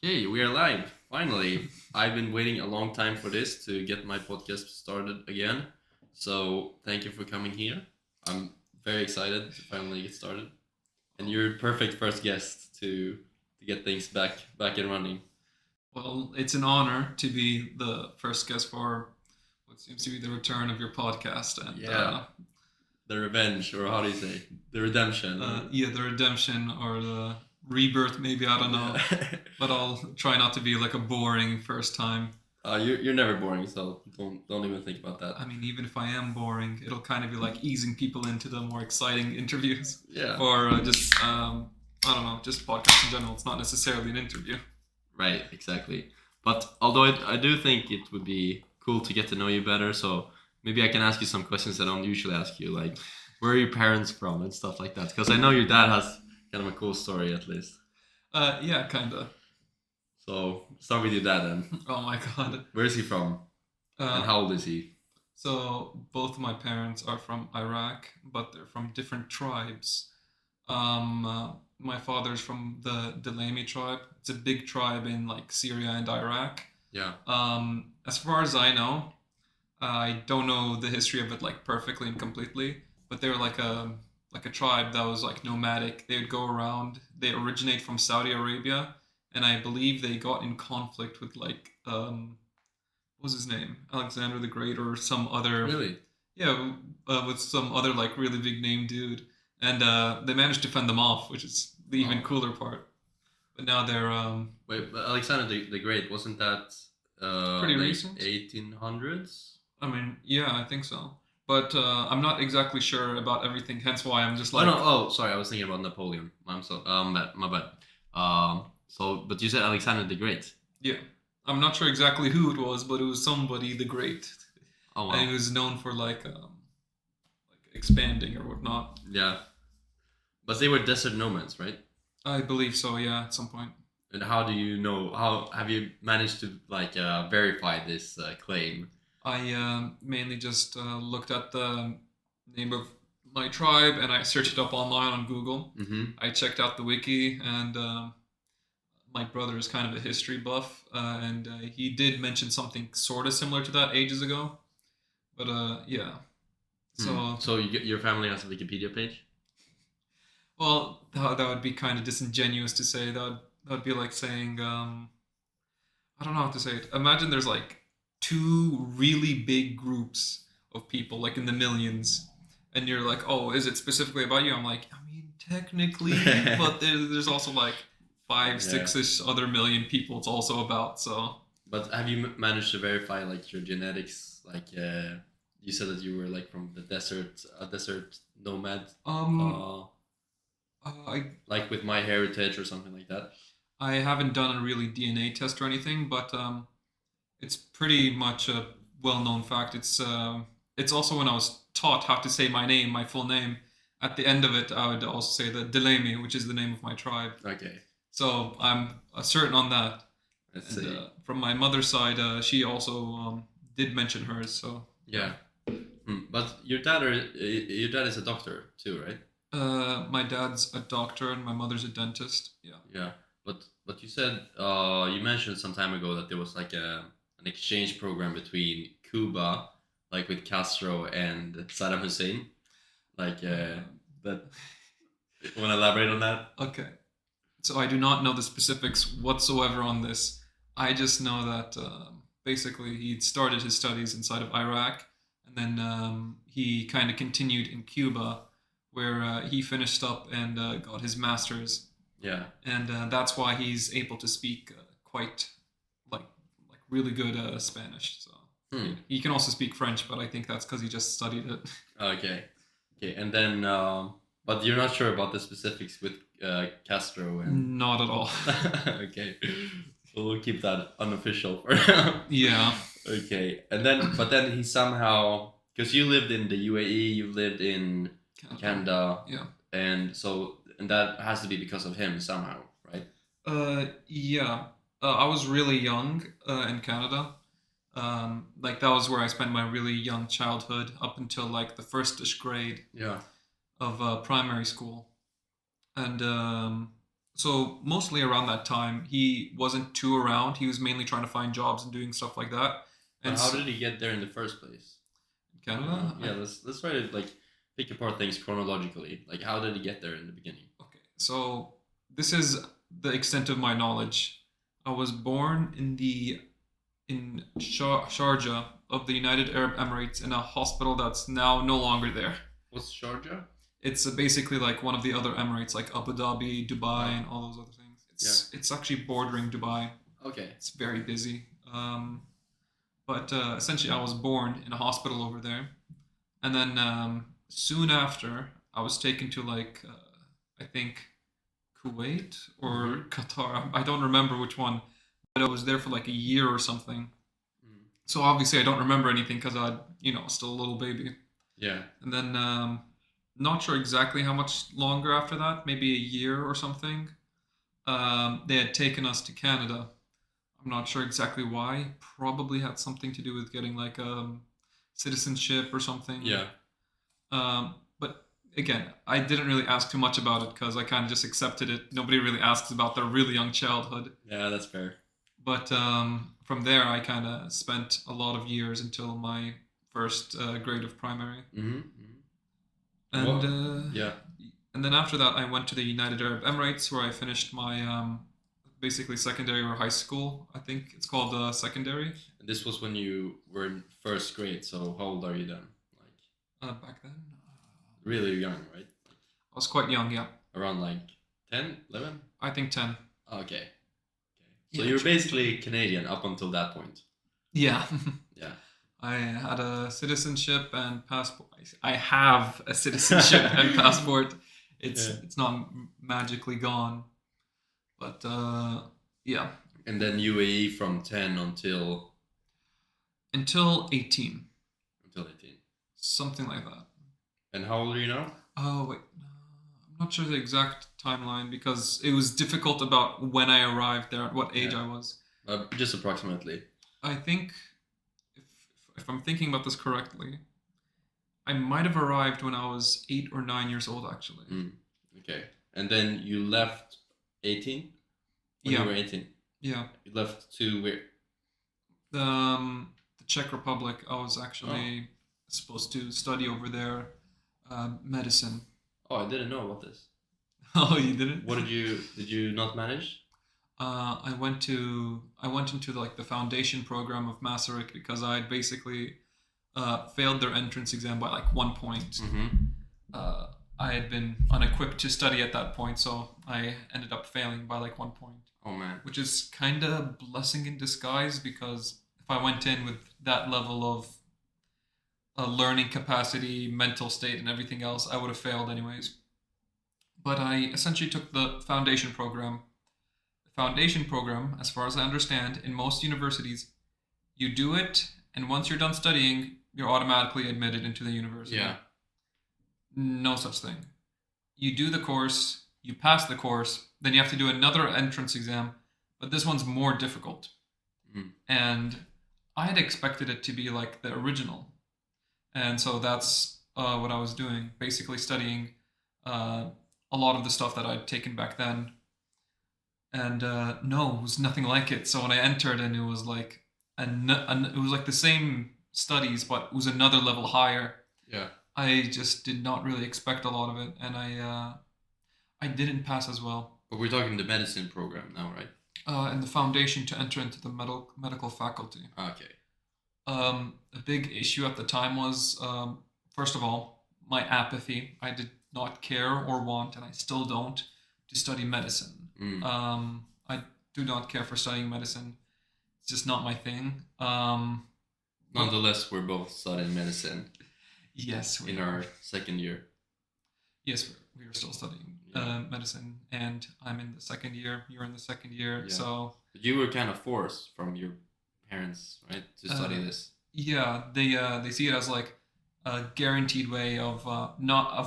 Okay, we are live. Finally, I've been waiting a long time for this to get my podcast started again. So thank you for coming here. I'm very excited to finally get started, and you're perfect first guest to get things back and running. Well, it's an honor to be the first guest for what seems to be the return of your podcast, and Yeah, the revenge, or how do you say, the redemption? yeah, the redemption or the rebirth, maybe I don't know, Yeah. but I'll try not to be like a boring first time. You're never boring, so don't even think about that. I mean, even if I am boring, it'll kind of be like easing people into the more exciting interviews, Yeah. or just I don't know, just podcasts in general. It's not necessarily an interview. Right, exactly. But although I do think it would be cool to get to know you better, so maybe I can ask you some questions I don't usually ask you, like where are your parents from and stuff like that. Because I know your dad has kind of a cool story at least. Yeah, kinda. So start with your dad then. Oh my god. Where is he from? And Uh, how old is he? So both of my parents are from Iraq, but they're from different tribes. My father's from the Delami tribe. It's a big tribe in like Syria and Iraq. Yeah. As far as I know, I don't know the history of it like perfectly and completely, but they were like a tribe that was like nomadic. They would go around. They originate from Saudi Arabia, and I believe they got in conflict with like what was his name? Alexander the Great or some other. Really? Yeah, with some other like really big name dude, and they managed to fend them off, which is the even Oh. cooler part. But now they're Wait, but Alexander the Great, wasn't that pretty late recent. 1800s? I mean, yeah, I think so. But I'm not exactly sure about everything. Hence why I'm just Oh like, no, oh sorry, I was thinking about Napoleon. My bad. But you said Alexander the Great. yeah, I'm not sure exactly who it was, but it was somebody the Great, Oh and he wow. was known for like expanding or whatnot. Yeah. But they were desert nomads, right? I believe so. Yeah, at some point. And how do you know? How have you managed to verify this claim? I mainly just looked at the name of my tribe and I searched it up online on Google. Mm-hmm. I checked out the wiki, and my brother is kind of a history buff, and he did mention something sort of similar to that ages ago. But yeah. So, So your family has a Wikipedia page? well, that would be kind of disingenuous to say. That would be like saying, I don't know how to say it. Imagine there's like two really big groups of people, like in the millions, and you're like, oh, is it specifically about you? I'm like, I mean, technically, but there's also like five, Yeah. six-ish other million people it's also about. So But have you managed to verify like your genetics? You said that you were like from the desert, a desert nomad, uh, I like with my heritage or something like that. I haven't done a really DNA test or anything, but it's pretty much a well-known fact. It's also when I was taught how to say my name, my full name. At the end of it, I would also say the Delemi, which is the name of my tribe. Okay, So I'm certain on that. let's And see. from my mother's side, she also did mention hers. So Yeah. But your dad is a doctor too, right? my dad's a doctor and my mother's a dentist. Yeah. Yeah. But you said you mentioned some time ago that there was like an exchange program between Cuba, like with Castro and Saddam Hussein. Like that. Want to elaborate on that? Okay. So I do not know the specifics whatsoever on this. I just know that basically he started his studies inside of Iraq, and then he kind of continued in Cuba, where he finished up and got his master's, Yeah. and that's why he's able to speak quite like like really good Spanish. So Hmm. he can also speak French, but I think that's because he just studied it. Okay. Okay. And then, but you're not sure about the specifics with Castro and. Not at all. Okay. So we'll keep that unofficial for now. Yeah. Okay. And then, but then he somehow, because you lived in the UAE, you lived in Canada, Yeah. and that has to be because of him somehow, right? Yeah. I was really young in Canada. Like that was where I spent my really young childhood up until like the firstish grade Yeah. of primary school, and So mostly around that time, he wasn't too around. He was mainly trying to find jobs and doing stuff like that. And But how did he get there in the first place? Canada? Yeah, let's try to like pick apart things chronologically. Like, how did he get there in the beginning? Okay, so this is the extent of my knowledge. I was born in Sharjah of the United Arab Emirates in a hospital that's now no longer there. What's Sharjah? It's basically like one of the other Emirates, like Abu Dhabi, Dubai, and all those other things. It's actually bordering Dubai. Okay. It's very busy. But essentially, I was born in a hospital over there, and then soon after, I was taken to like I think Kuwait or Qatar. I don't remember which one, but I was there for like a year or something. Mm. So obviously, I don't remember anything because I, still a little baby. Yeah. And then not sure exactly how much longer after that, maybe a year or something. They had taken us to Canada. I'm not sure exactly why. Probably had something to do with getting like citizenship or something. Yeah. But again, I didn't really ask too much about it because I kind of just accepted it. Nobody really asks about their really young childhood. Yeah, that's fair. But from there, I kind of spent a lot of years until my first grade of primary. Mm-hmm. And yeah. And then after that, I went to the United Arab Emirates where I finished my basically secondary or high school. I think it's called secondary. And this was when you were in first grade. So how old are you then? Like back then, really young, right? I was quite young. Yeah. Around like 10, 11? I think 10. Okay. So Yeah, you're basically Canadian up until that point. Yeah. Yeah. I had a citizenship and passport. I have a citizenship and passport. It's not magically gone, but yeah. And then UAE from 10 until 18. Until 18. Something like that. And how old are you now? Oh wait, I'm not sure the exact timeline because it was difficult about when I arrived there, at what age I was. Just approximately. I think, if I'm thinking about this correctly, I might have arrived when I was 8 or 9 years old, actually. Okay. And then you left 18? When you were 18? Yeah. You left to where? The Czech Republic. I was actually supposed to study over there medicine. Oh, I didn't know about this. Oh, you didn't? What did you not manage? I went into like the foundation program of Masaryk because I had basically failed their entrance exam by like 1 point. Mm-hmm. I had been unequipped to study at that point, so I ended up failing by like 1 point. Oh man. Which is kind of blessing in disguise because if I went in with that level of learning capacity, mental state, and everything else, I would have failed anyways. But I essentially took the foundation program. The foundation program, as far as I understand, in most universities, you do it, and once you're done studying, you're automatically admitted into the university. Yeah. No such thing. You do the course, you pass the course, then you have to do another entrance exam, but this one's more difficult. And I had expected it to be like the original. And so that's what I was doing, basically studying a lot of the stuff that I'd taken back then. And no, it was nothing like it. So when I entered, and it was like it was like the same studies, but it was another level higher. Yeah. I just did not really expect a lot of it, and I didn't pass as well. But we're talking the medicine program now, right? And the foundation to enter into the medical faculty. Okay. A big issue at the time was, first of all, my apathy. I did not care or want, and I still don't, to study medicine. I do not care for studying medicine. It's just not my thing. Nonetheless, we're both studying medicine. Yes. In our second year. Yes, we are still studying medicine, and I'm in the second year. You're in the second year, so. But you were kind of forced from your parents, right, to study this. Yeah, they see it as like a guaranteed way of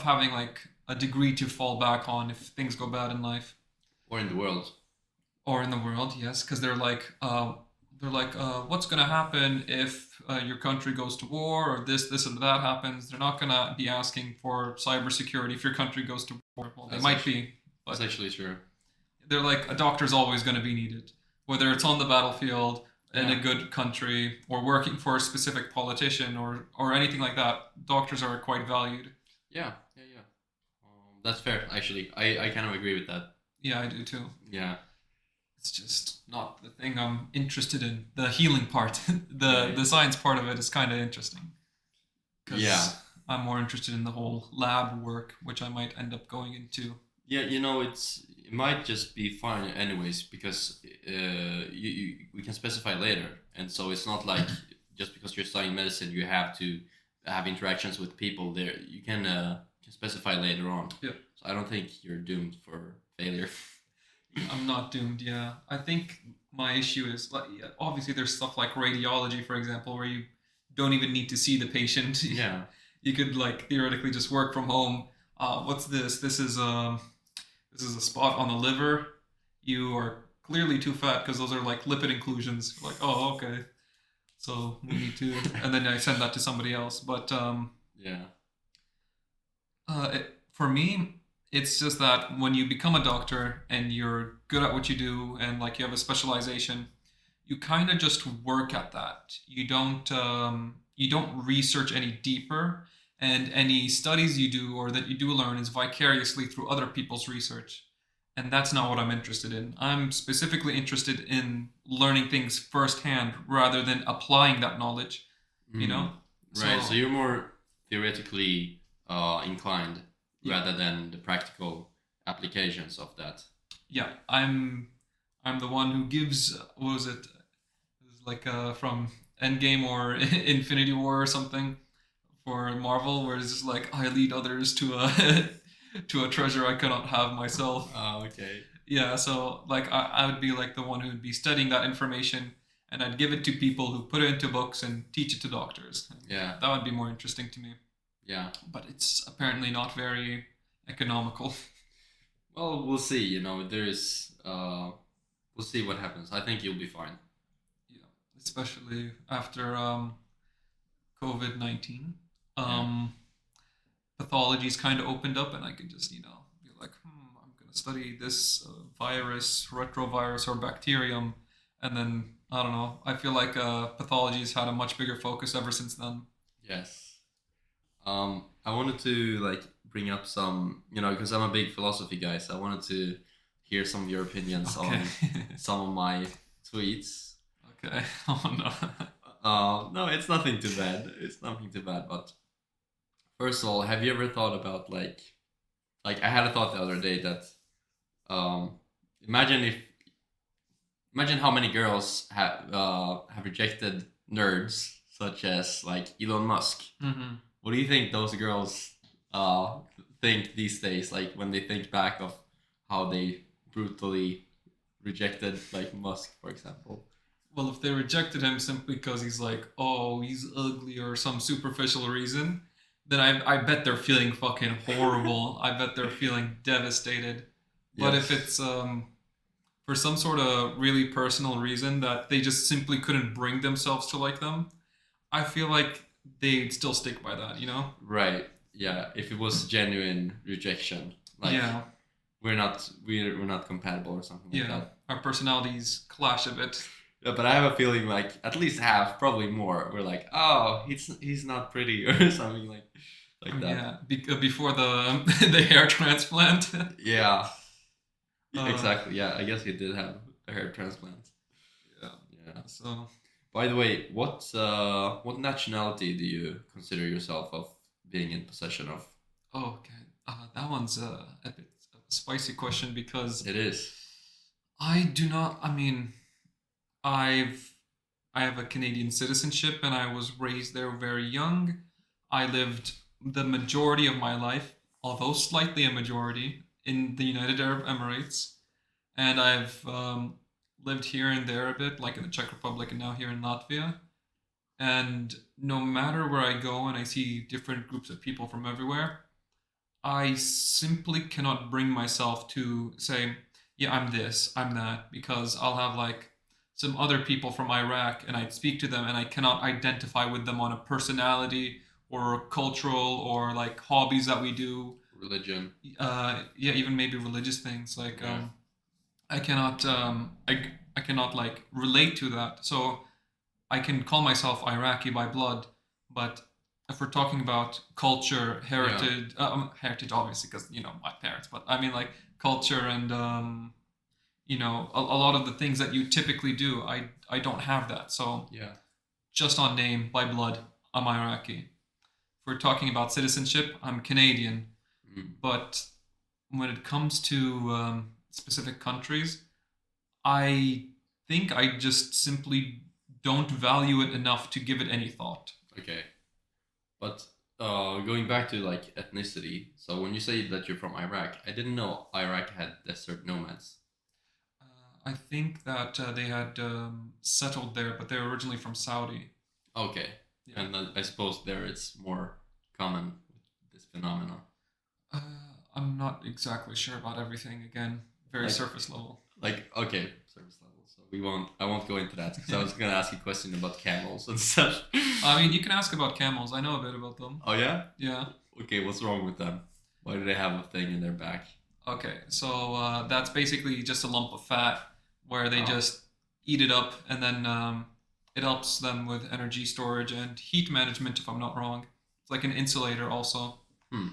having like a degree to fall back on if things go bad in life. Or in the world. Or in the world, yes, because they're like, what's gonna happen if your country goes to war or this and that happens? They're not gonna be asking for cybersecurity if your country goes to war. Well, they might be. But that's actually true. they're like, a doctor's always going to be needed, whether it's on the battlefield in a good country or working for a specific politician or anything like that. Doctors are quite valued. Yeah, yeah, yeah. That's fair, actually. I kind of agree with that. Yeah, I do too. Yeah. It's just not the thing I'm interested in. The healing part, Right. the science part of it is kind of interesting. Because Yeah. I'm more interested in the whole lab work, which I might end up going into. Yeah, it might just be fine anyways because we can specify later, and so it's not like just because you're studying medicine you have to have interactions with people there. You can specify later on. Yeah. So I don't think you're doomed for failure. I'm not doomed. Yeah, I think my issue is like, yeah, obviously there's stuff like radiology, for example, where you don't even need to see the patient. Yeah. You could like theoretically just work from home. What's this? This is a spot on the liver. You are clearly too fat because those are like lipid inclusions. Like, oh, okay. So we need to, and then I send that to somebody else. But Yeah. for me, it's just that when you become a doctor and you're good at what you do and like you have a specialization, you kind of just work at that. You don't research any deeper, and any studies you do or that you do learn is vicariously through other people's research. And that's not what I'm interested in. I'm specifically interested in learning things firsthand rather than applying that knowledge, you know? Right. So you're more theoretically inclined rather than the practical applications of that. Yeah, I'm the one who gives, what was it? It was like from Endgame or Infinity War or something for Marvel, where it's just like I lead others to a to a treasure I cannot have myself. Oh, okay. Yeah, so like I would be like the one who would be studying that information, and I'd give it to people who put it into books and teach it to doctors. Yeah. That would be more interesting to me. Yeah. But it's apparently not very economical. Well, we'll see. We'll see what happens. I think you'll be fine. Yeah, especially after COVID-19. Pathologies kind of opened up, and I could just, be like, I'm going to study this virus, retrovirus, or bacterium. And then, I don't know, I feel like pathology's had a much bigger focus ever since then. Yes. I wanted to like bring up some, because I'm a big philosophy guy, so I wanted to hear some of your opinions on some of my tweets. Okay. Oh no. No, it's nothing too bad. It's nothing too bad. But first of all, have you ever thought about like I had a thought the other day that imagine how many girls have rejected nerds such as like Elon Musk. Mm-hmm. What do you think those girls think these days? Like when they think back of how they brutally rejected like Musk, for example. Well, if they rejected him simply because he's like, oh, he's ugly or some superficial reason, then I bet they're feeling fucking horrible. I bet they're feeling devastated. But if it's for some sort of really personal reason that they just simply couldn't bring themselves to like them, I feel like they'd still stick by that, Right. Yeah. If it was genuine rejection, like we're not compatible or something like that. Our personalities clash a bit. Yeah, but I have a feeling like at least half, probably more. We're like, oh, he's not pretty or something like that. Yeah, before the the hair transplant. Yeah. Exactly. Yeah, I guess he did have a hair transplant. Yeah. Yeah. So. By the way, what nationality do you consider yourself of being in possession of? Oh, okay. That one's a bit of a spicy question because it is. I do not. I mean, I have a Canadian citizenship, and I was raised there very young. I lived the majority of my life, although slightly a majority, in the United Arab Emirates, and I've lived here and there a bit, like in the Czech Republic and now here in Latvia. And no matter where I go and I see different groups of people from everywhere, I simply cannot bring myself to say, yeah, I'm this, I'm that, because I'll have like some other people from Iraq and I'd speak to them and I cannot identify with them on a personality or cultural or like hobbies that we do. Religion. Even maybe religious things like I cannot I cannot like relate to that. So I can call myself Iraqi by blood, but if we're talking about culture, heritage, heritage obviously because my parents, but I mean like culture and a lot of the things that you typically do, I don't have that. So Yeah. just on name, by blood, I'm Iraqi. If we're talking about citizenship, I'm Canadian. Mm. But when it comes to specific countries, I think I just simply don't value it enough to give it any thought. Okay. But going back to like ethnicity, so when you say that you're from Iraq, I didn't know Iraq had desert nomads. I think that they had settled there, but they were originally from Saudi. Okay. Yeah. And I suppose there it's more common with this phenomenon. Uh, I'm not exactly sure about everything. Again, very Like- surface level. Like, okay, service level. So I won't go into that because I was gonna ask you a question about camels and stuff. I mean, you can ask about camels. I know a bit about them. Oh yeah? Yeah. Okay, what's wrong with them? Why do they have a thing in their back? Okay, so that's basically just a lump of fat where they Oh. just eat it up, and then it helps them with energy storage and heat management, if I'm not wrong. It's like an insulator also. Hmm.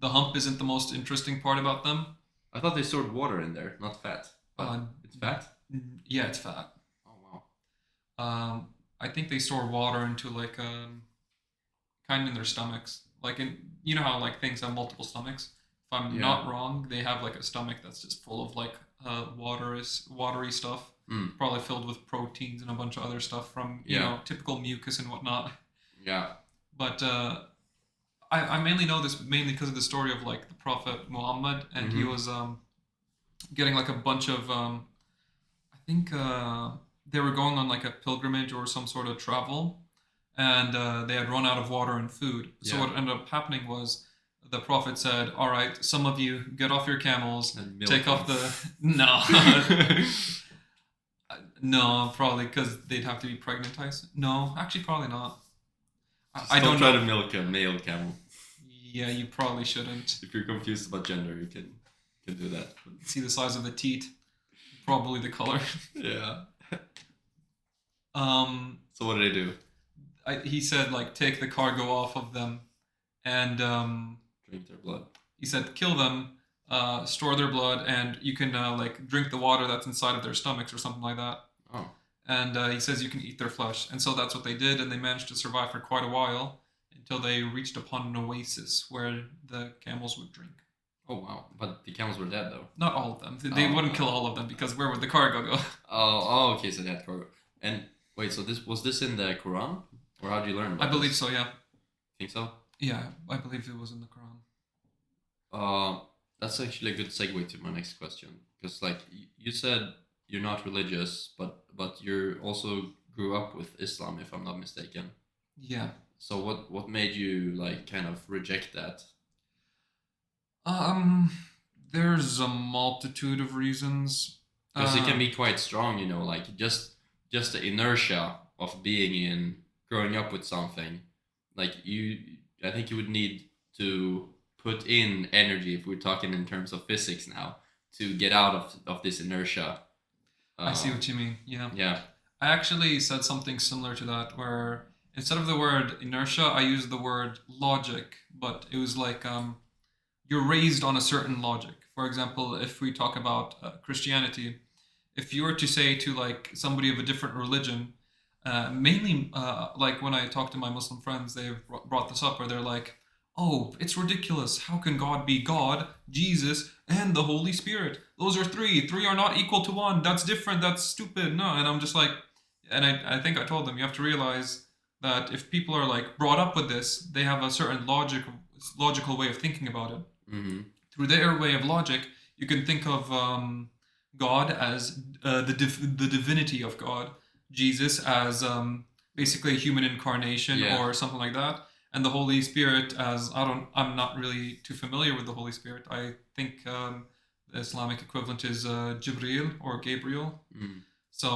The hump isn't the most interesting part about them. I thought they stored water in there, not fat. But Uh, it's fat? Yeah, it's fat. Oh wow. I think they store water into like kind of in their stomachs. Like you know how like things have multiple stomachs. If I'm Yeah. not wrong, they have like a stomach that's just full of like watery stuff, Mm. probably filled with proteins and a bunch of other stuff from typical mucus and whatnot. Yeah. But I mainly know this mainly because of the story of like the Prophet Muhammad, and he Mhm. was getting like a bunch of I think they were going on like a pilgrimage or some sort of travel, and they had run out of water and food. So Yeah. what ended up happening was the Prophet said, "All right, some of you get off your camels, And milk take off them. the no." No, probably because they'd have to be pregnantized. No, actually, probably not. I don't try know. to milk a male camel. Yeah, you probably shouldn't. If you're confused about gender, you can do that. See the size of the teat, probably the color. Yeah. Um, So what did they do? he said like take the cargo off of them, and Drink their blood. he said kill them, store their blood, and you can like drink the water that's inside of their stomachs or something like that. Oh. And he says you can eat their flesh, and so that's what they did, and they managed to survive for quite a while until they reached upon an oasis where the camels would drink. Oh wow. But the camels were dead though. Not all of them. They Oh, wouldn't kill all of them because where would the cargo go? Oh, okay, so they had cargo. And wait, so this in the Quran? Or how do you learn about I believe this? so. Yeah. Think so? Yeah, I believe it was in the Quran. That's actually a good segue to my next question. Because like you said you're not religious, but you also grew up with Islam, if I'm not mistaken. Yeah. So what made you like kind of reject that? There's a multitude of reasons. Because it can be quite strong, like just the inertia of growing up with something. Like I think you would need to put in energy, if we're talking in terms of physics now, to get out of this inertia. I see what you mean. Yeah. Yeah. I actually said something similar to that, where instead of the word inertia, I used the word logic, but it was like you're raised on a certain logic. For example, if we talk about Christianity, if you were to say to like somebody of a different religion, mainly like when I talk to my Muslim friends, they've brought this up where they're like, oh, it's ridiculous. How can God be God, Jesus, and the Holy Spirit? Those are three. Three are not equal to one. That's different. That's stupid. No. And I'm just like, and I think I told them, you have to realize that if people are like brought up with this, they have a certain logical way of thinking about it. Mm-hmm. Through their way of logic, you can think of God as the divinity of God, Jesus as basically a human incarnation or something like that, and the Holy Spirit as I'm not really too familiar with the Holy Spirit. I think the Islamic equivalent is Jibril or Gabriel. Mm. So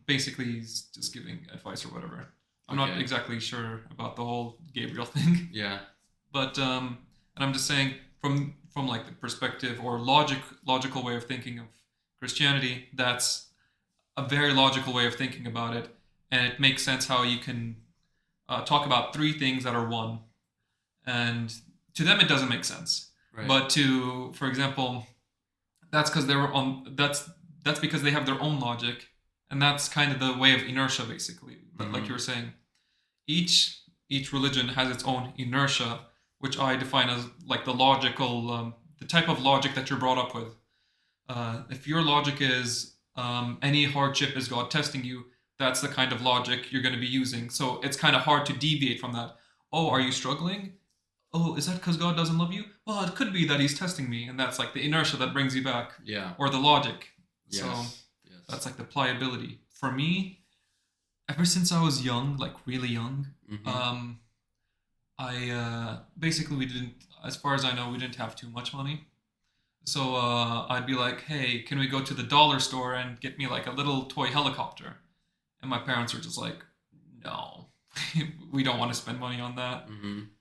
basically, he's just giving advice or whatever. I'm not exactly sure about the whole Gabriel thing. Yeah. But and I'm just saying from like the perspective or logical way of thinking of Christianity, that's a very logical way of thinking about it, and it makes sense how you can talk about three things that are one, and to them it doesn't make sense. Right. But to, for example, that's because that's because they have their own logic, and that's kind of the way of inertia, basically. But like you were saying, each religion has its own inertia, which I define as like the logical, the type of logic that you're brought up with. If your logic is any hardship is God testing you, that's the kind of logic you're going to be using. So it's kind of hard to deviate from that. Oh, are you struggling? Oh, is that because God doesn't love you? Well, it could be that he's testing me, and that's like the inertia that brings you back. Yeah. Or the logic. Yes. So Yes. that's like the pliability. For me, ever since I was young, like really young, I basically we didn't, as far as I know, we didn't have too much money. So I'd be like, hey, can we go to the dollar store and get me like a little toy helicopter? And my parents were just like, no, we don't want to spend money on that.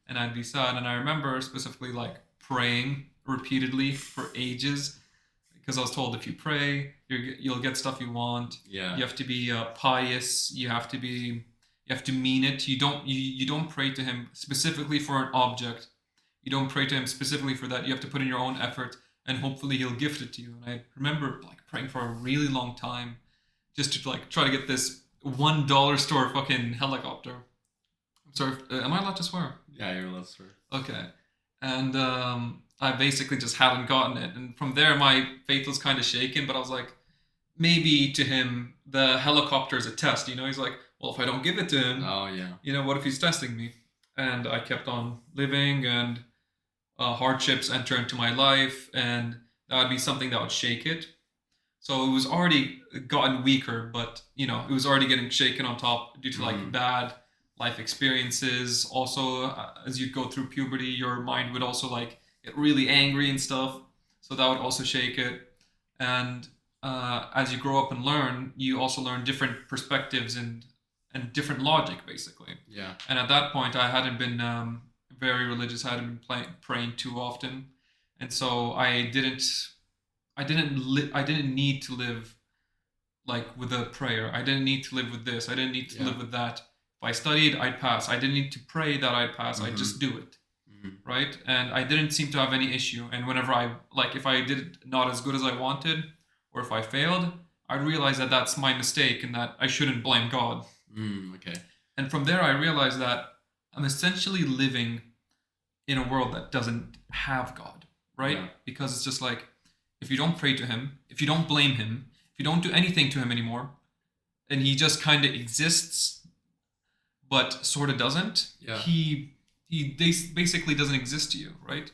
And I'd be sad. And I remember specifically like praying repeatedly for ages, because I was told if you pray, you'll get stuff you want. Yeah. You have to be pious. You have to mean it. You don't pray to him specifically for an object. You don't pray to him specifically for that. You have to put in your own effort, and hopefully he'll gift it to you. And I remember like praying for a really long time just to like try to get this $1 store fucking helicopter. I'm sorry, am I allowed to swear? Yeah, you're allowed to swear. Okay. And I basically just hadn't gotten it. And from there, my faith was kind of shaken, but I was like, maybe to him, the helicopter is a test. You know, he's like, well, if I don't give it to him, oh yeah, you know, what if he's testing me? And I kept on living, and hardships enter into my life, and that would be something that would shake it. So it was already gotten weaker, but, you know, it was already getting shaken on top due to like bad life experiences. Also, as you'd go through puberty, your mind would also like get really angry and stuff. So that would also shake it. And as you grow up and learn, you also learn different perspectives and different logic, basically. Yeah. And at that point, I hadn't been very religious. I hadn't been praying too often, and so I didn't need to live like with a prayer. I didn't need to live with this. I didn't need to live with that. If I studied, I'd pass. I didn't need to pray that I'd pass. I'd just do it. Right? And I didn't seem to have any issue. And whenever if I did it not as good as I wanted, or if I failed, I'd realize that that's my mistake and that I shouldn't blame God. Okay. And from there, I realized that I'm essentially living in a world that doesn't have God, right? Yeah. Because it's just like, if you don't pray to him, if you don't blame him, if you don't do anything to him anymore, and he just kind of exists, but sort of doesn't, he basically doesn't exist to you, right?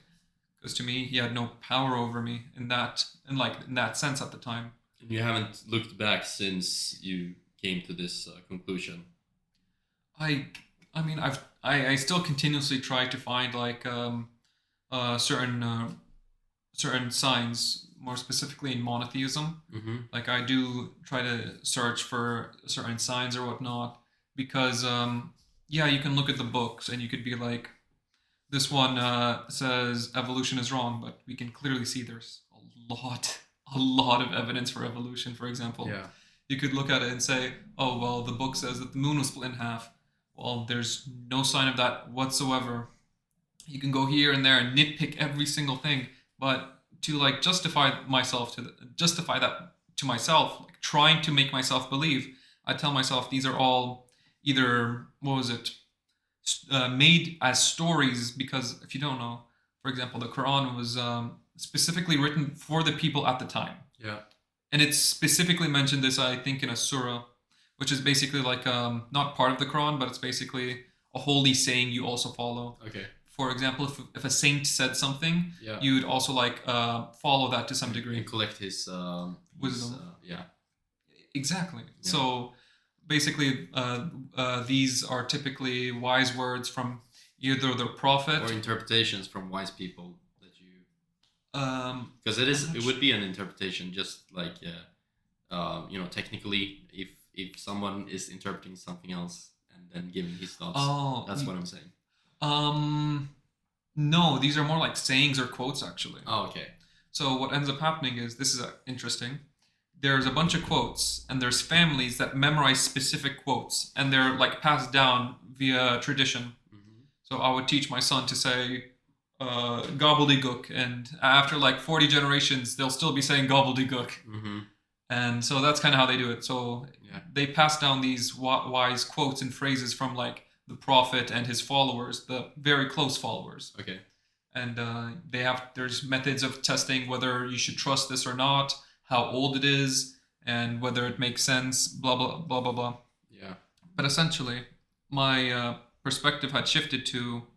Because to me, he had no power over me in that sense at the time. And you haven't looked back since you came to this conclusion. I mean, I still continuously try to find like certain signs, more specifically in monotheism. Like I do try to search for certain signs or whatnot, because you can look at the books and you could be like, this one says evolution is wrong, but we can clearly see there's a lot of evidence for evolution. For example, you could look at it and say, oh well, the book says that the moon was split in half. Well, there's no sign of that whatsoever. You can go here and there and nitpick every single thing, but to like justify that to myself, like trying to make myself believe, I tell myself these are all either made as stories, because if you don't know, for example, the Quran was specifically written for the people at the time. Yeah. And it's specifically mentioned this, I think, in a surah, which is basically like not part of the Quran, but it's basically a holy saying you also follow. Okay. For example, if a saint said something, you would also like follow that to some degree. And collect his wisdom. Exactly. Yeah. So basically, these are typically wise words from either the prophet or interpretations from wise people that you. Because it would be an interpretation, just like technically, if someone is interpreting something else and then giving his thoughts, that's what I'm saying. No, these are more like sayings or quotes, actually. Oh, okay. So what ends up happening is, this is interesting. there's a bunch of quotes, and there's families that memorize specific quotes, and they're like passed down via tradition. Mm-hmm. So I would teach my son to say gobbledygook, and after like 40 generations, they'll still be saying gobbledygook. Mm-hmm. And so that's kind of how they do it. So they pass down these wise quotes and phrases from like the prophet and his followers, the very close followers. Okay. And there's methods of testing whether you should trust this or not, how old it is, and whether it makes sense, blah, blah, blah, blah, blah. Yeah. But essentially, my perspective had shifted to,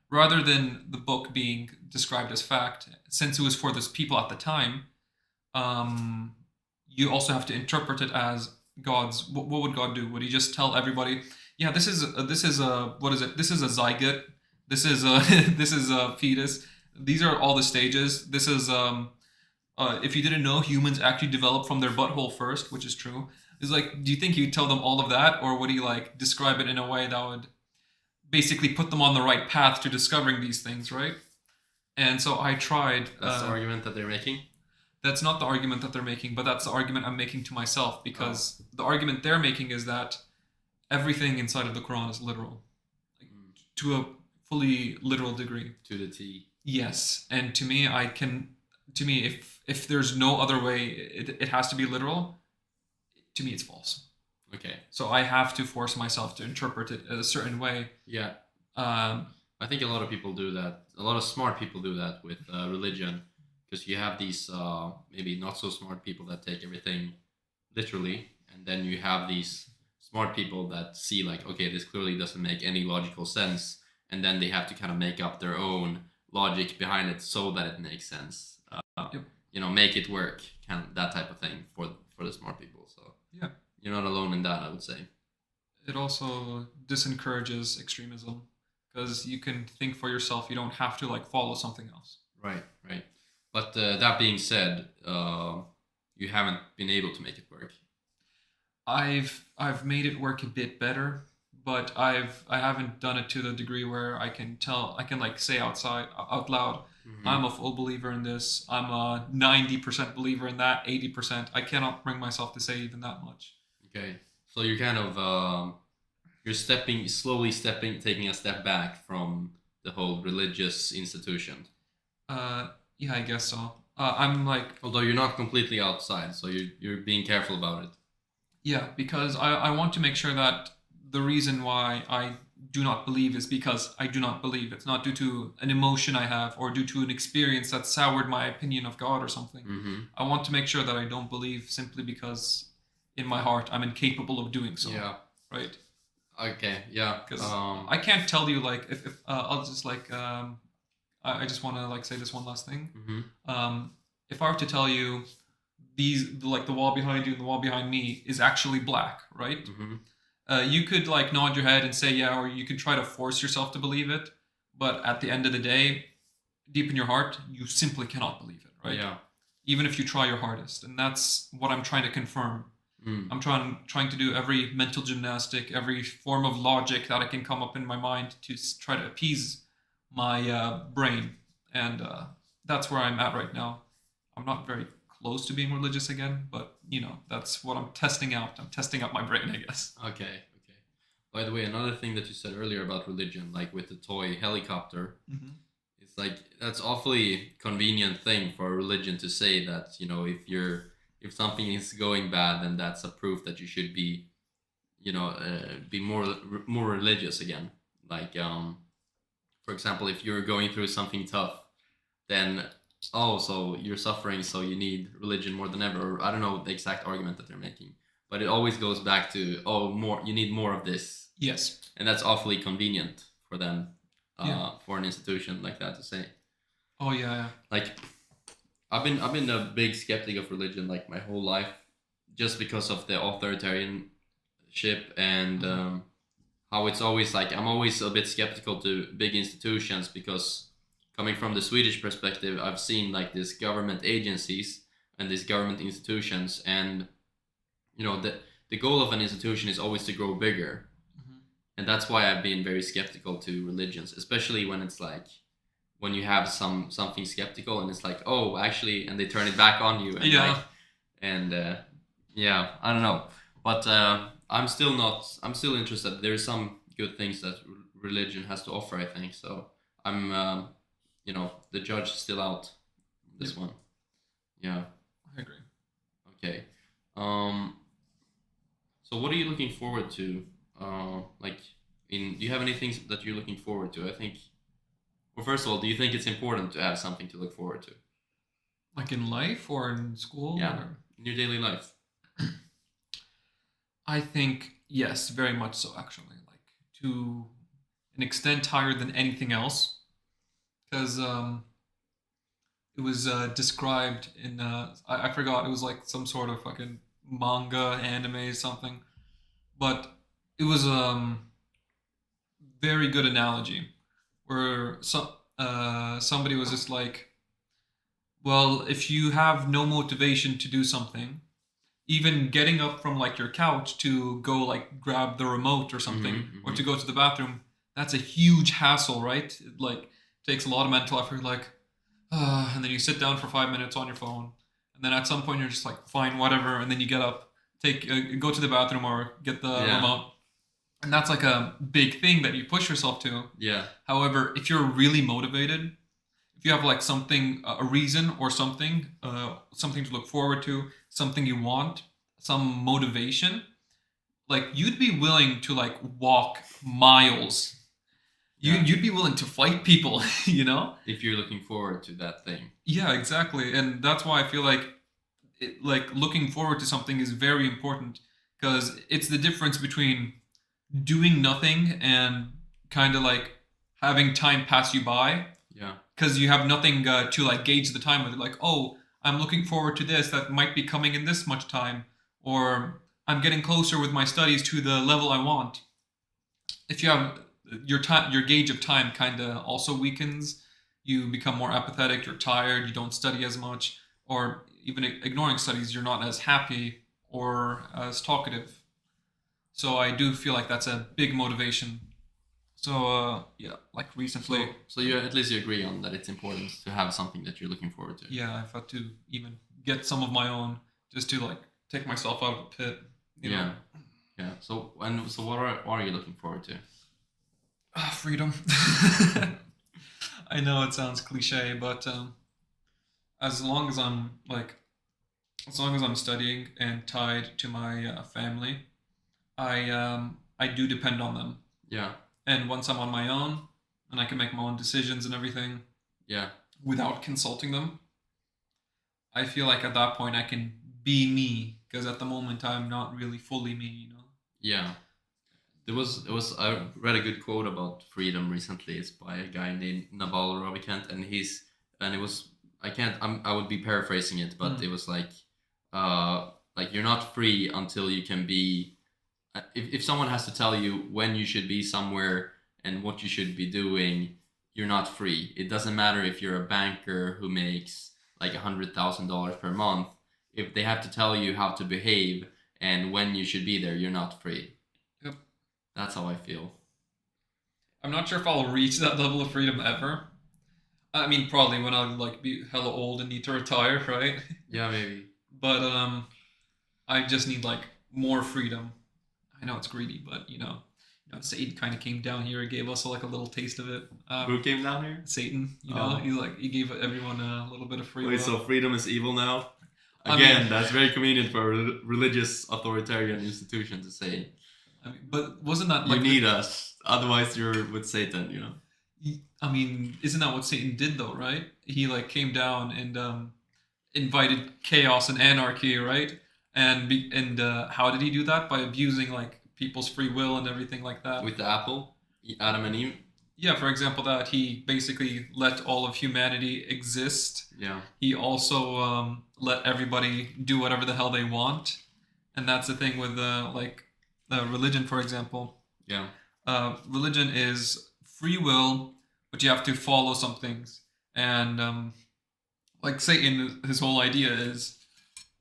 rather than the book being described as fact, since it was for those people at the time, you also have to interpret it as God's. What would God do? Would he just tell everybody, yeah, this is a zygote, this is a this is a fetus, these are all the stages, this is if you didn't know, humans actually developed from their butthole first, which is true. It's like, do you think he'd tell them all of that, or would he like describe it in a way that would basically put them on the right path to discovering these things, right? And so I tried. That's the argument that they're making? That's not the argument that they're making, but that's the argument I'm making to myself, because the argument they're making is that everything inside of the Quran is literal, like, to a fully literal degree. To the T. Yes, and to me, if there's no other way, it has to be literal. To me, it's false. Okay. So I have to force myself to interpret it a certain way. Yeah. I think a lot of people do that. A lot of smart people do that with religion. Because you have these maybe not so smart people that take everything literally, and then you have these smart people that see like, okay, this clearly doesn't make any logical sense, and then they have to kind of make up their own logic behind it so that it makes sense. Yep. You know, make it work, kind of that type of thing for the smart people. So yeah, you're not alone in that, I would say. It also disencourages extremism, because you can think for yourself. You don't have to like follow something else. Right. But that being said, you haven't been able to make it work. I've made it work a bit better, but I haven't done it to the degree where I can like say out loud, mm-hmm. I'm a full believer in this. I'm a 90% believer in that. 80%. I cannot bring myself to say even that much. Okay, so you're kind of slowly taking a step back from the whole religious institution. Yeah, I guess so. I'm like... Although you're not completely outside, so you're being careful about it. Yeah, because I want to make sure that the reason why I do not believe is because I do not believe. It's not due to an emotion I have or due to an experience that soured my opinion of God or something. Mm-hmm. I want to make sure that I don't believe simply because in my heart I'm incapable of doing so. Yeah. Right? Okay, yeah. Because I can't tell you, like, if I'll just, like... I just want to like say this one last thing. Mm-hmm. If I were to tell you like the wall behind you and the wall behind me is actually black, right? Mm-hmm. You could like nod your head and say yeah, or you could try to force yourself to believe it. But at the end of the day, deep in your heart, you simply cannot believe it, right? Yeah. Even if you try your hardest, and that's what I'm trying to confirm. I'm trying to do every mental gymnastic, every form of logic that I can come up in my mind to try to appease my brain, and that's where I'm at right now. I'm not very close to being religious again, but you know, that's what I'm testing out. I'm testing out my brain, I guess. Okay. By the way, another thing that you said earlier about religion, like with the toy helicopter, mm-hmm. it's like that's awfully convenient thing for a religion to say that, you know, if something is going bad, then that's a proof that you should be, you know, be more religious again. Like for example, if you're going through something tough, then, so you're suffering, so you need religion more than ever. Or I don't know the exact argument that they're making, but it always goes back to, you need more of this. Yes. And that's awfully convenient for them, for an institution like that to say. Oh, yeah. Like, I've been a big skeptic of religion, like, my whole life, just because of the authoritarianship and... how it's always like, I'm always a bit skeptical to big institutions, because coming from the Swedish perspective, I've seen like these government agencies and these government institutions, and you know, the goal of an institution is always to grow bigger. Mm-hmm. And that's why I've been very skeptical to religions, especially when it's like, when you have something skeptical and it's like, oh, actually, and they turn it back on you. And and yeah, I don't know, but I'm still not. I'm still interested. There's some good things that religion has to offer. I think so. I'm, the judge is still out. This one. Yeah. I agree. Okay. Um. So what are you looking forward to? Do you have any things that you're looking forward to? I think. Well, first of all, do you think it's important to have something to look forward to? Like in life or in school? Yeah. Or... In your daily life. I think yes, very much so. Actually, like to an extent higher than anything else, because it was described in I forgot, it was like some sort of fucking manga anime something, but it was very good analogy where somebody was just like, well, if you have no motivation to do something, even getting up from like your couch to go like grab the remote or something, or to go to the bathroom, that's a huge hassle, right? It like takes a lot of mental effort, like and then you sit down for 5 minutes on your phone, and then at some point you're just like, fine, whatever, and then you get up, go to the bathroom or get the remote, and that's like a big thing that you push yourself to. Yeah. However, if you're really motivated, if you have like something, a reason or something, something to look forward to, something you want, some motivation, like you'd be willing to like walk miles. You'd be willing to fight people, you know? If you're looking forward to that thing. Yeah, exactly. And that's why I feel like looking forward to something is very important, because it's the difference between doing nothing and kind of like having time pass you by. Yeah. Because you have nothing to like gauge the time with. Like, oh, I'm looking forward to this that might be coming in this much time, or I'm getting closer with my studies to the level I want. If you have your gauge of time kind of also weakens. You become more apathetic. You're tired. You don't study as much, or even ignoring studies, you're not as happy or as talkative. So I do feel like that's a big motivation. So yeah, like recently. So you at least you agree on that it's important to have something that you're looking forward to. Yeah, I've had to even get some of my own just to like take myself out of the pit. You know? Yeah. So what are you looking forward to? Freedom. I know it sounds cliche, but as long as I'm studying and tied to my family, I do depend on them. Yeah. And once I'm on my own and I can make my own decisions and everything, without consulting them, I feel like at that point I can be me, because at the moment I'm not really fully me, you know. Yeah. I read a good quote about freedom recently. It's by a guy named Naval Ravikant, and it was, I would be paraphrasing it, but it was like you're not free until you can be. If someone has to tell you when you should be somewhere and what you should be doing, you're not free. It doesn't matter if you're a banker who makes like $100,000 per month. If they have to tell you how to behave and when you should be there, you're not free. Yep. That's how I feel. I'm not sure if I'll reach that level of freedom ever. I mean, probably when I'll like be hella old and need to retire, right? Yeah, maybe. But I just need like more freedom. I know it's greedy, but you know, Satan kind of came down here and gave us like a little taste of it. Who came down here? Satan. You know, he gave everyone a little bit of freedom. Wait, so freedom is evil now? Again, that's very convenient for a religious authoritarian institution to say. But wasn't that like you need us, otherwise you're with Satan, you know? I mean, isn't that what Satan did though, right? He like came down and invited chaos and anarchy, right? And how did he do that? By abusing like people's free will and everything like that. With the apple, Adam and Eve. Yeah, for example, that he basically let all of humanity exist. Yeah. He also let everybody do whatever the hell they want, and that's the thing with religion, for example. Yeah. Religion is free will, but you have to follow some things. And like Satan, his whole idea is,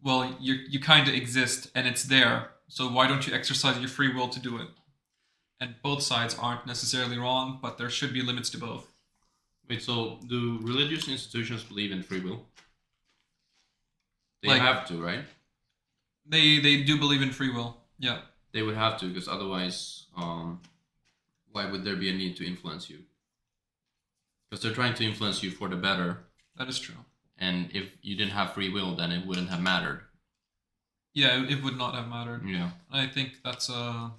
well, you kind of exist and it's there, so why don't you exercise your free will to do it? And both sides aren't necessarily wrong, but there should be limits to both. Wait, so do religious institutions believe in free will? They Like, have to, right? They do believe in free will. Yeah. They would have to, because otherwise, why would there be a need to influence you? Because they're trying to influence you for the better. That is true. And if you didn't have free will, then it wouldn't have mattered. Yeah, it would not have mattered. Yeah. I think that's a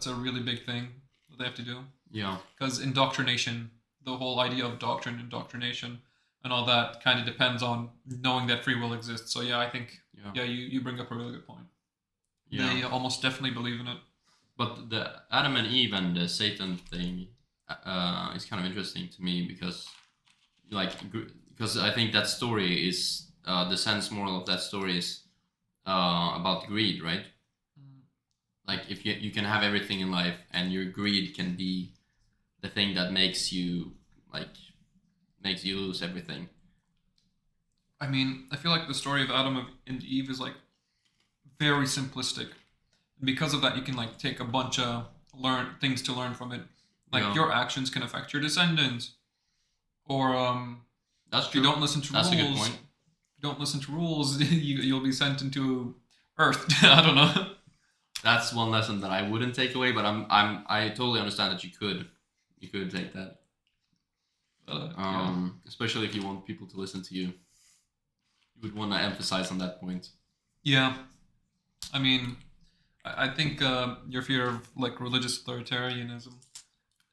really big thing that they have to do. Yeah. Because indoctrination, the whole idea of doctrine, indoctrination, and all that kind of depends on knowing that free will exists. So yeah, I think you bring up a really good point. Yeah. They almost definitely believe in it. But the Adam and Eve and the Satan thing is kind of interesting to me because I think that story is the sense moral of that story is about greed, right? Like if you can have everything in life and your greed can be the thing that makes you lose everything. I mean, I feel like the story of Adam and Eve is like very simplistic. Because of that, you can like take a bunch of things to learn from it. Like your actions can affect your descendants, or that's if true. you don't listen to That's rules, a good point. If you don't listen to rules, you'll be sent into Earth. I don't know. That's one lesson that I wouldn't take away, but I totally understand that you could take that. Especially if you want people to listen to you, you would want to emphasize on that point. Yeah, I mean, I think your fear of like religious authoritarianism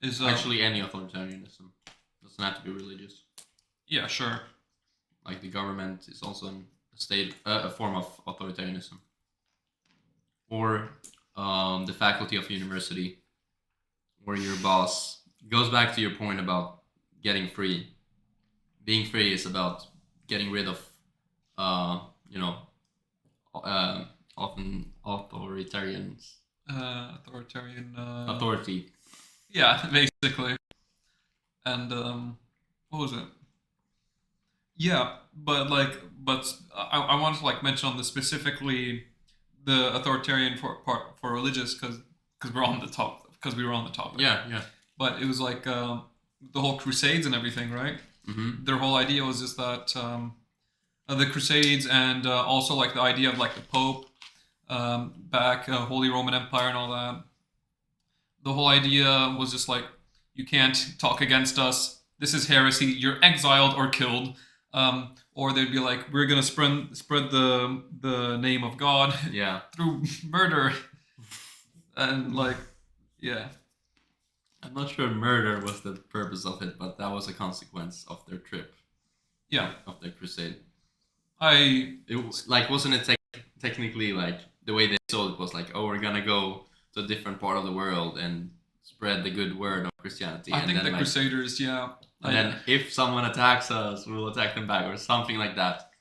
is actually any authoritarianism. Doesn't have to be religious. Yeah, sure. Like the government is also a form of authoritarianism. Or the faculty of a university, or your boss. It goes back to your point about getting free. Being free is about getting rid of, often authoritarians. Authority. Yeah, basically. And what was it? Yeah, but I wanted to like mention on the specifically the authoritarian part for religious because we're on the top because we were on the topic. Yeah. But it was like the whole Crusades and everything, right? Mm-hmm. Their whole idea was just that the Crusades and also like the idea of like the Pope back Holy Roman Empire and all that. The whole idea was just like you can't talk against us. This is heresy. You're exiled or killed. Or they'd be like, we're gonna spread the name of God through murder, and like, yeah. I'm not sure murder was the purpose of it, but that was a consequence of their trip. Yeah, of their crusade. Wasn't it technically like the way they sold it was like, oh, we're gonna go to a different part of the world and spread the good word of Christianity. I think the Crusaders, yeah. And then if someone attacks us, we'll attack them back or something like that.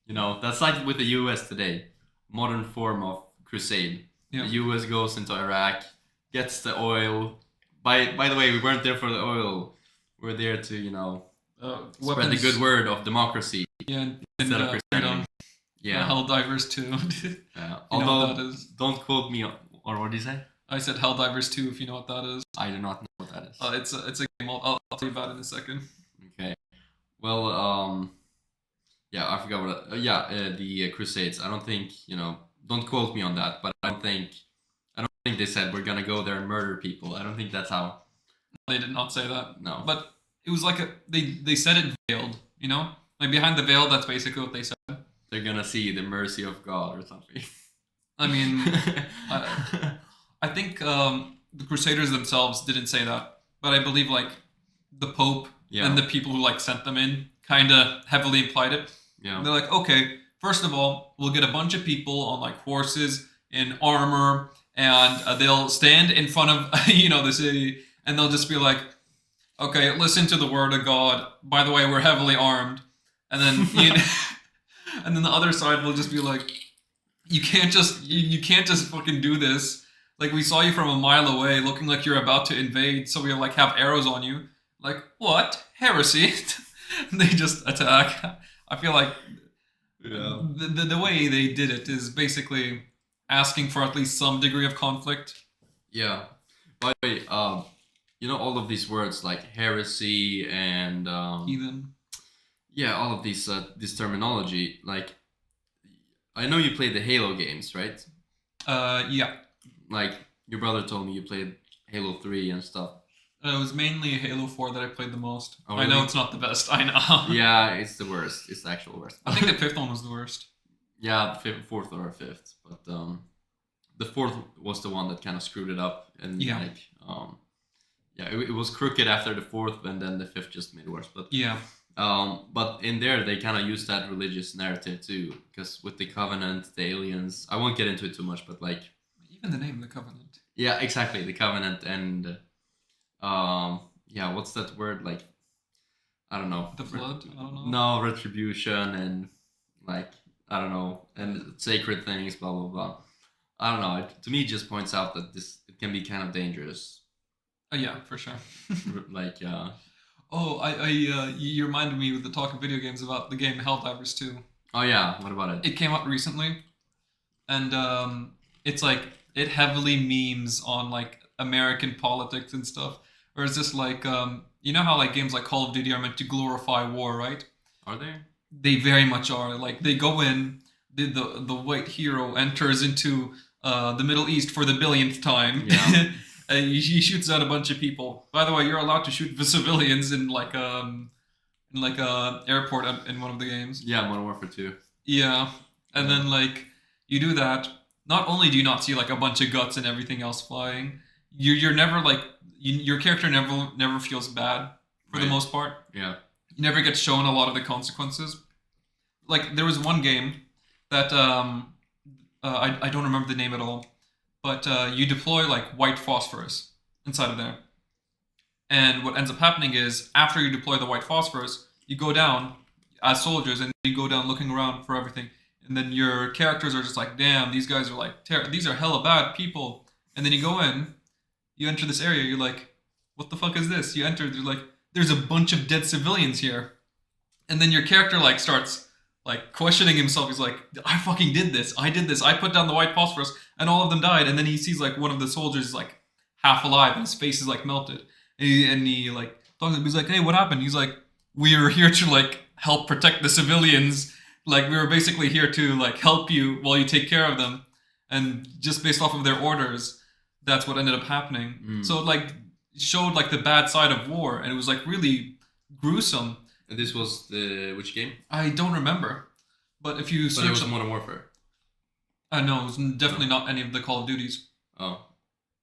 That's like with the US today. Modern form of crusade. Yeah. The US goes into Iraq, gets the oil. By the way, we weren't there for the oil. We're there to, spread the good word of democracy. Yeah, instead of Christianity. Yeah. Helldivers 2. Although, don't quote me or what did you say? I said Helldivers 2, if you know what that is. I do not know what that is. It's a game. I'll tell you about it in a second. Okay. Well, I forgot what. The Crusades. I don't think Don't quote me on that, but I don't think they said we're gonna go there and murder people. I don't think that's how. They did not say that. No. But it was like they said it veiled. Like behind the veil. That's basically what they said. They're gonna see the mercy of God or something. I mean, I think the Crusaders themselves didn't say that, but I believe like the Pope and the people who like sent them in kind of heavily implied it. Yeah. And they're like, okay, first of all, we'll get a bunch of people on like horses in armor, and they'll stand in front of the city, and they'll just be like, okay, listen to the word of God. By the way, we're heavily armed, and then and then the other side will just be like, you can't just fucking do this. Like, we saw you from a mile away looking like you're about to invade, so we like have arrows on you. Like, what? Heresy? They just attack. I feel like the way they did it is basically asking for at least some degree of conflict. Yeah. By the way, all of these words like heresy and heathen. Yeah, all of these this terminology, like I know you played the Halo games, right? Yeah. Like your brother told me you played Halo 3 and stuff. It was mainly Halo 4 that I played the most. Oh, I know really? it's not the best. I know. Yeah, it's the worst. It's the actual worst. I think the fifth one was the worst. Yeah, the fourth or fifth, but the fourth was the one that kind of screwed it up, and Yeah. it was crooked after the fourth, and then the fifth just made it worse. But Yeah. but in there they kind of used that religious narrative too, because with the Covenant, the aliens. I won't get into it too much, but like Even the name, the Covenant. yeah, exactly, the Covenant, and what's that word, like, I don't know, The Flood? I don't know. no, retribution, and like, I don't know, and sacred things, blah blah blah. I don't know. To me, it just points out that it can be kind of dangerous. Yeah, for sure. Like, Oh, you reminded me with the talk of video games about the game Helldivers 2. oh yeah, what about it? It came out recently, and it's like it heavily memes on like American politics and stuff. Or it's just like you know how like games like Call of Duty are meant to glorify war, right? Are they? They very much are. Like they go in, the white hero enters into the Middle East for the billionth time. Yeah. He shoots out a bunch of people. By the way, you're allowed to shoot the civilians in like a airport in one of the games. Yeah, Modern Warfare 2. Yeah, and then like you do that. Not only do you not see like a bunch of guts and everything else flying, you're never like your character never feels bad for the Right. most part. Yeah. You never get shown a lot of the consequences. Like there was one game that I don't remember the name at all, but you deploy like white phosphorus inside of there, and what ends up happening is after you deploy the white phosphorus, you go down as soldiers and you go down looking around for everything, and then your characters are just like, damn, these guys are like these are hella bad people, and then you go in, you enter this area, you're like, what the fuck is this? You enter, they're like, there's a bunch of dead civilians here. And then your character like starts like questioning himself. He's like, I fucking did this. I did this. I put down the white phosphorus and all of them died. And then he sees like one of the soldiers is like half alive and his face is like melted. And he like talks to him. He's like, hey, what happened? He's like, we are here to like help protect the civilians. Like we were basically here to like help you while you take care of them. And just based off of their orders, that's what ended up happening. Mm. So it like showed like the bad side of war, and it was like really gruesome. And this was which game? I don't remember, but if you But it search, was Modern Warfare. no, it was definitely not any of the Call of Duties. Oh.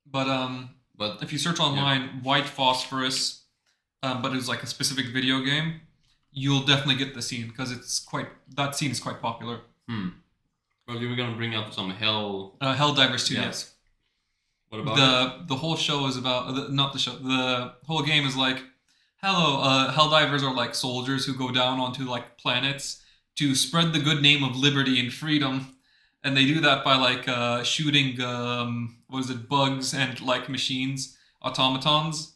But if you search online, white phosphorus, but it was like a specific video game, you'll definitely get the scene because that scene is quite popular. Well, you were gonna bring up some Helldivers 2, Yeah. yes. What about The whole show is about not the show. The whole game is like, hello, Helldivers are like soldiers who go down onto like planets to spread the good name of liberty and freedom, and they do that by like shooting bugs and like machines, automatons.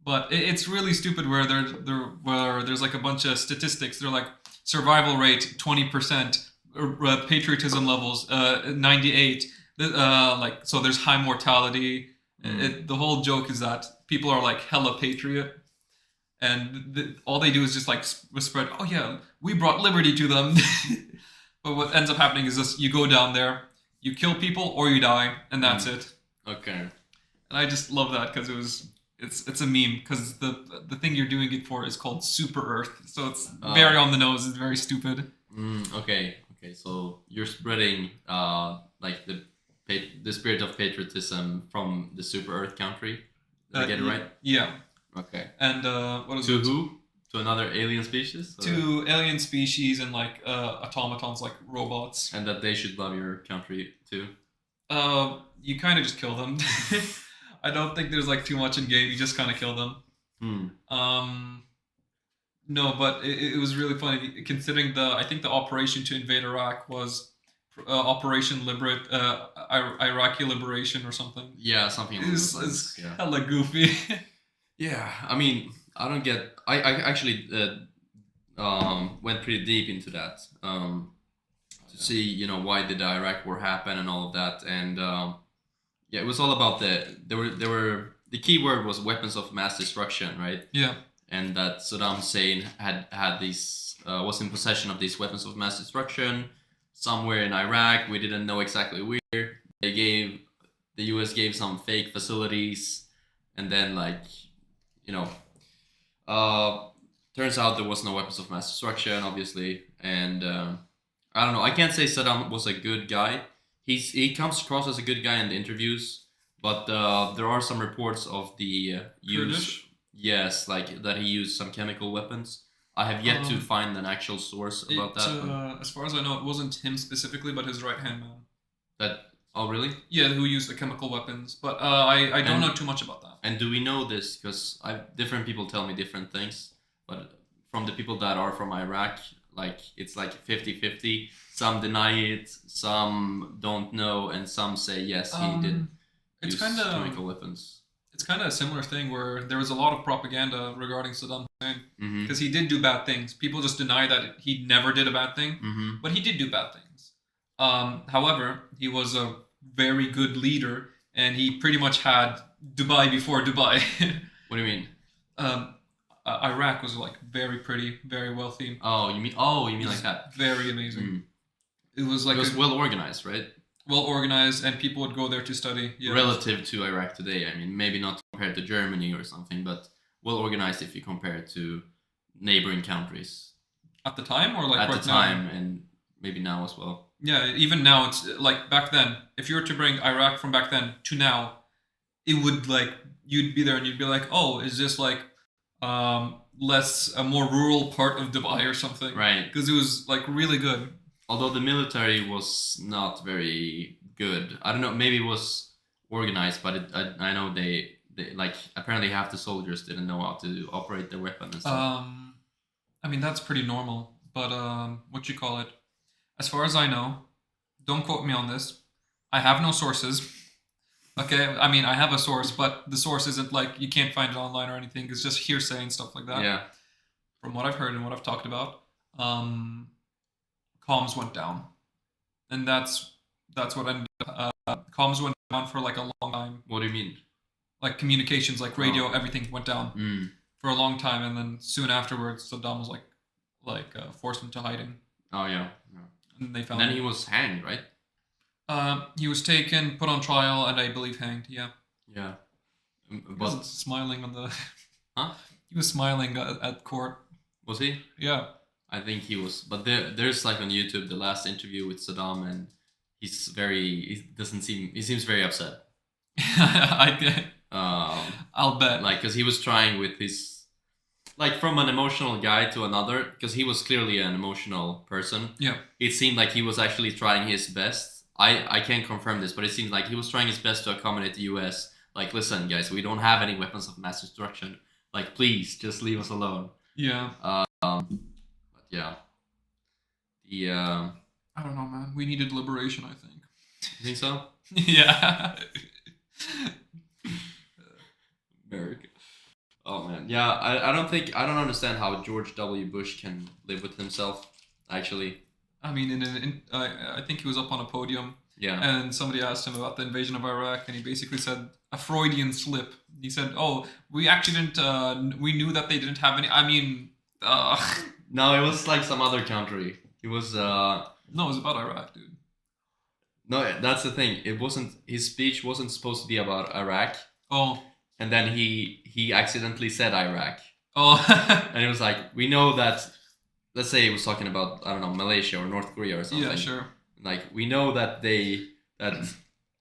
But it's really stupid where there's like a bunch of statistics. They're like survival rate 20%, patriotism levels 98. So there's high mortality. The whole joke is that people are like hella patriot, and all they do is just like spread, oh yeah, we brought liberty to them. But what ends up happening is this: you go down there, you kill people or you die, and that's it. Okay. And I just love that because it's a meme, because the thing you're doing it for is called Super Earth, so it's very on the nose. It's very stupid. Okay. So you're spreading like the spirit of patriotism from the Super Earth country. Did I get it right? Yeah. Okay. And what is To it? who? To another alien species? Or- To alien species and like automatons, like robots. And that they should love your country too. You kind of just kill them. I don't think there's like too much in game. You just kind of kill them. No, but it was really funny considering I think the operation to invade Iraq was Operation Iraqi Liberation or something. Yeah, something like It's that. Yeah. hella goofy. Yeah, I mean, I don't get. I actually went pretty deep into that to see why did the Iraq War happen and all of that, and yeah, it was all about the key word was weapons of mass destruction, right? Yeah. And that Saddam Hussein had these was in possession of these weapons of mass destruction. somewhere in Iraq. We didn't know exactly where. The US gave some fake facilities, and then you know, turns out there was no weapons of mass destruction, obviously, and I don't know. I can't say Saddam was a good guy. He comes across as a good guy in the interviews, but there are some reports of the use. Kurdish? Yes, like that he used some chemical weapons. I have yet to find an actual source about that. As far as I know, it wasn't him specifically, but his right hand man. That oh really? Yeah, who used the chemical weapons. But I don't know too much about that. And do we know this? Because different people tell me different things, but from the people that are from Iraq, like it's like 50-50. Some deny it, some don't know, and some say yes, he did use chemical weapons. It's kind of a similar thing where there was a lot of propaganda regarding Saddam Hussein because he did do bad things. People just deny that he never did a bad thing, but he did do bad things. However, he was a very good leader, and he pretty much had Dubai before Dubai. What do you mean? Iraq was like very pretty, very wealthy. Oh, you mean like that? Very amazing. It was like well organized, right? Well organized, and people would go there to study. Yes. Relative to Iraq today, I mean, maybe not compared to Germany or something, but well organized if you compare it to neighboring countries. At the time, or like at right the time, now? And maybe now as well. Yeah, even now, it's like back then. If you were to bring Iraq from back then to now, it would like you'd be there and you'd be like, oh, is this like a more rural part of Dubai or something? Right. Because it was like really good. Although the military was not very good. I don't know, maybe it was organized, but I know they like apparently half the soldiers didn't know how to operate their weapon and stuff. I mean, that's pretty normal, but what you call it? As far as I know, don't quote me on this. I have no sources. Okay, I mean, I have a source, but the source isn't like you can't find it online or anything. It's just hearsay and stuff like that. Yeah. From what I've heard and what I've talked about, comms went down, and that's what ended up. Comms went down for like a long time. What do you mean? Like communications, like radio, everything went down for a long time, and then soon afterwards, Saddam was forced into hiding. Oh yeah. And they found. And then he was hanged, right? He was taken, put on trial, and I believe hanged. Yeah. Yeah. But he was smiling on the. Huh? He was smiling at court. Was he? Yeah. I think he was, but there's like on YouTube the last interview with Saddam, and he seems very upset. I'll bet. Like, cause he was trying with his, like from an emotional guy to another, because he was clearly an emotional person. Yeah. It seemed like he was actually trying his best. I can't confirm this, but it seemed like he was trying his best to accommodate the US. Like, listen, guys, we don't have any weapons of mass destruction. Like, please, just leave us alone. Yeah. Yeah. I don't know, man. We needed liberation, I think. You think so? Yeah. America. Oh man. Yeah, I don't understand how George W. Bush can live with himself, actually. I mean, I think he was up on a podium. Yeah. And somebody asked him about the invasion of Iraq, and he basically said a Freudian slip. He said, "Oh, we actually didn't. We knew that they didn't have any. I mean." No, it was like some other country. It was No, it was about Iraq, dude. No, that's the thing. It wasn't. His speech wasn't supposed to be about Iraq. Oh. And then he accidentally said Iraq. Oh. And it was like, we know that. Let's say he was talking about, I don't know, Malaysia or North Korea or something. Yeah, sure. Like, we know that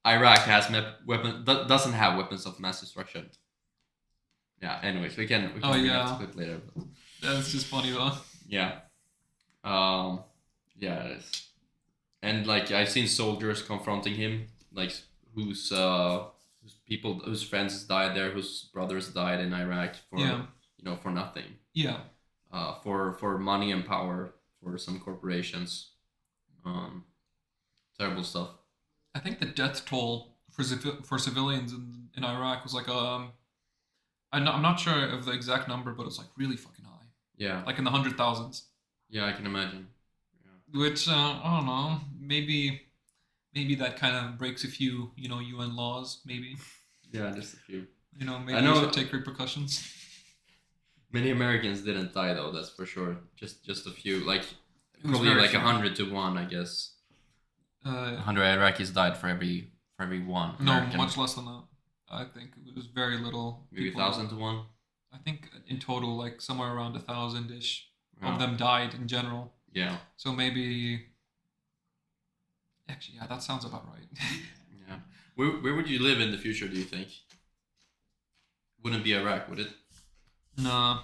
Iraq has doesn't have weapons of mass destruction. Yeah. Anyways, we can bring that clip later. But. That's just funny though. Yeah. Yeah, it is. And like I've seen soldiers confronting him, like whose friends died there, whose brothers died in Iraq for for nothing. Yeah. For money and power for some corporations. Terrible stuff. I think the death toll for civilians in Iraq was like I'm not sure of the exact number, but it's like really fucking high. Yeah. Like in the 100,000s. Yeah, I can imagine. Yeah. Which I don't know. Maybe that kind of breaks a few UN laws. Maybe. Yeah, just a few. Maybe we should take repercussions. Many Americans didn't die though. That's for sure. Just a few. Like probably like 100 to 1, I guess. 100 Iraqis died for every one No, American. much less than that. I think it was very little. Maybe people. 1,000 to 1. I think in total, like somewhere around 1,000-ish Yeah. of them died in general. Yeah. So maybe. Actually, yeah, that sounds about right. Yeah. Where would you live in the future, do you think? Wouldn't be Iraq, would it? Nah.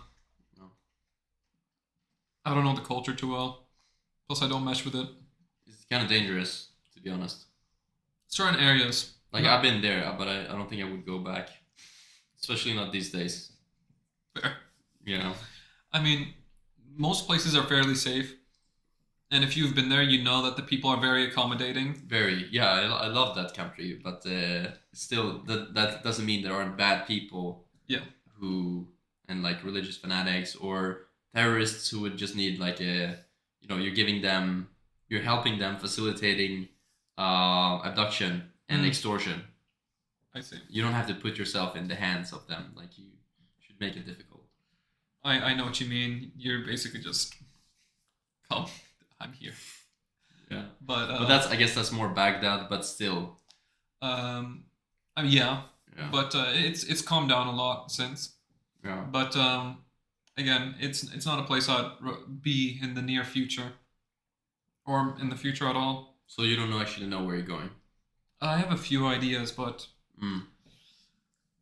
No. I don't know the culture too well. Plus, I don't mesh with it. It's kind of dangerous, to be honest. Certain areas. Like, No. I've been there, but I don't think I would go back. Especially not these days. Fair. Yeah. I mean, most places are fairly safe. And if you've been there, you know that the people are very accommodating. Very. Yeah, I love that country, but still, that doesn't mean there aren't bad people. Yeah. Who, and like religious fanatics or terrorists who would just need like you're helping them, facilitating abduction and extortion. I see. You don't have to put yourself in the hands of them. Like, you should make it difficult. I know what you mean. You're basically just, come, I'm here. Yeah. But But I guess that's more Baghdad, but still. I mean, yeah. Yeah. But it's calmed down a lot since. Yeah. But again, it's not a place I'd be in the near future, or in the future at all. So you don't actually know where you're going. I have a few ideas, but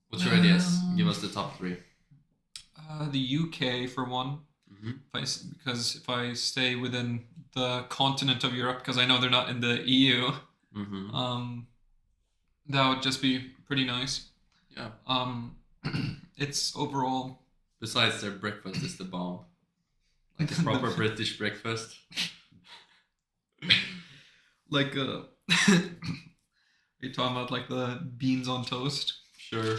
What's your ideas? Give us the top 3. the UK for one. Mm-hmm. Because if I stay within the continent of Europe, because I know they're not in the EU, Mm-hmm. that would just be pretty nice. Yeah. It's overall. Besides, their breakfast is the bomb. Like a proper British breakfast. Like are you talking about like the beans on toast? Sure.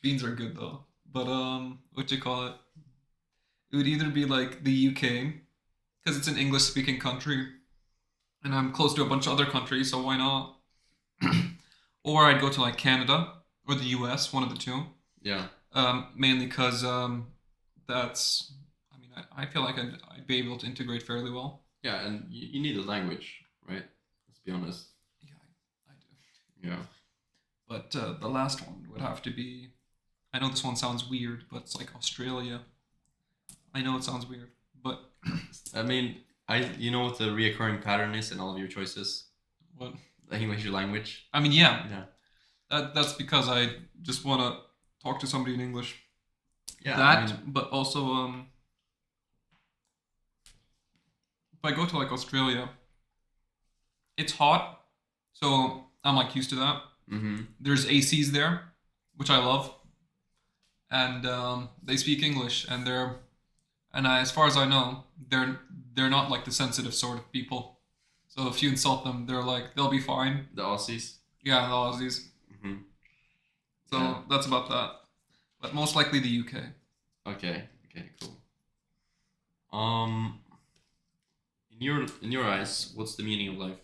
Beans are good though. But what you call it? It would either be like the UK, because it's an English speaking country, and I'm close to a bunch of other countries, so why not? Or I'd go to like Canada or the US, one of the two. Yeah. Mainly because that's. I mean, I feel like I'd be able to integrate fairly well. Yeah, and you need a language, right? Let's be honest. Yeah, I do. Yeah. But the last one would have to be. I know this one sounds weird, but it's like Australia. I know it sounds weird, but I mean, you know what the reoccurring pattern is in all of your choices? what? The English language. I mean, yeah. Yeah. That's because I just want to talk to somebody in English. Yeah. That, but also if I go to like Australia, it's hot, so I'm like used to that. Mm-hmm. There's ACs there, which I love, and they speak English, and as far as I know, they're not like the sensitive sort of people. So if you insult them, they'll be fine. The Aussies. Yeah, the Aussies. Mm-hmm. So Yeah. that's about that. But most likely the UK. Okay, cool. In your eyes, what's the meaning of life?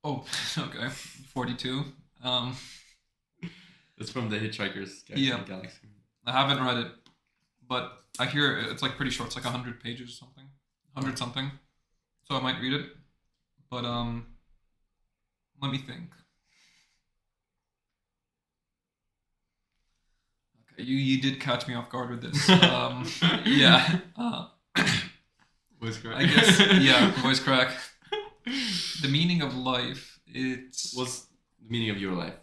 Oh, okay. 42. It's from the Hitchhiker's Guide Yeah. to the Galaxy. I haven't read it, but I hear it's like pretty short. It's like 100 pages or something. 100 something. So I might read it. But let me think. Okay, you did catch me off guard with this. Yeah. Voice crack. I guess, yeah, voice crack. The meaning of life, What's the meaning of your life?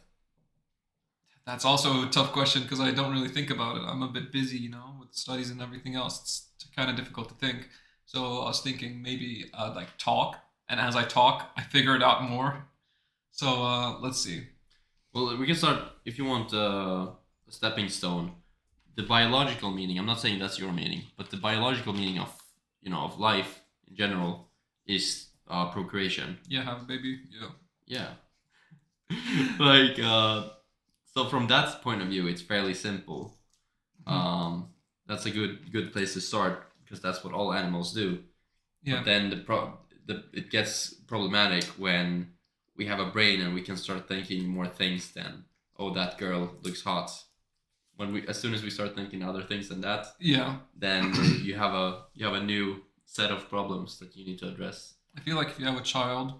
that's also a tough question because I don't really think about it. I'm a bit busy, with studies and everything else. It's kind of difficult to think. So I was thinking maybe I'd like talk, and as I talk, I figure it out more. So let's see. Well, we can start, if you want a stepping stone. The biological meaning, I'm not saying that's your meaning, but the biological meaning of life in general is procreation. Yeah, have a baby. Yeah. Yeah. So from that point of view, it's fairly simple. That's a good place to start because that's what all animals do. Yeah. But then it gets problematic when we have a brain and we can start thinking more things than, oh, that girl looks hot. As soon as we start thinking other things than that, Yeah. then you have a new set of problems that you need to address. I feel like if you have a child,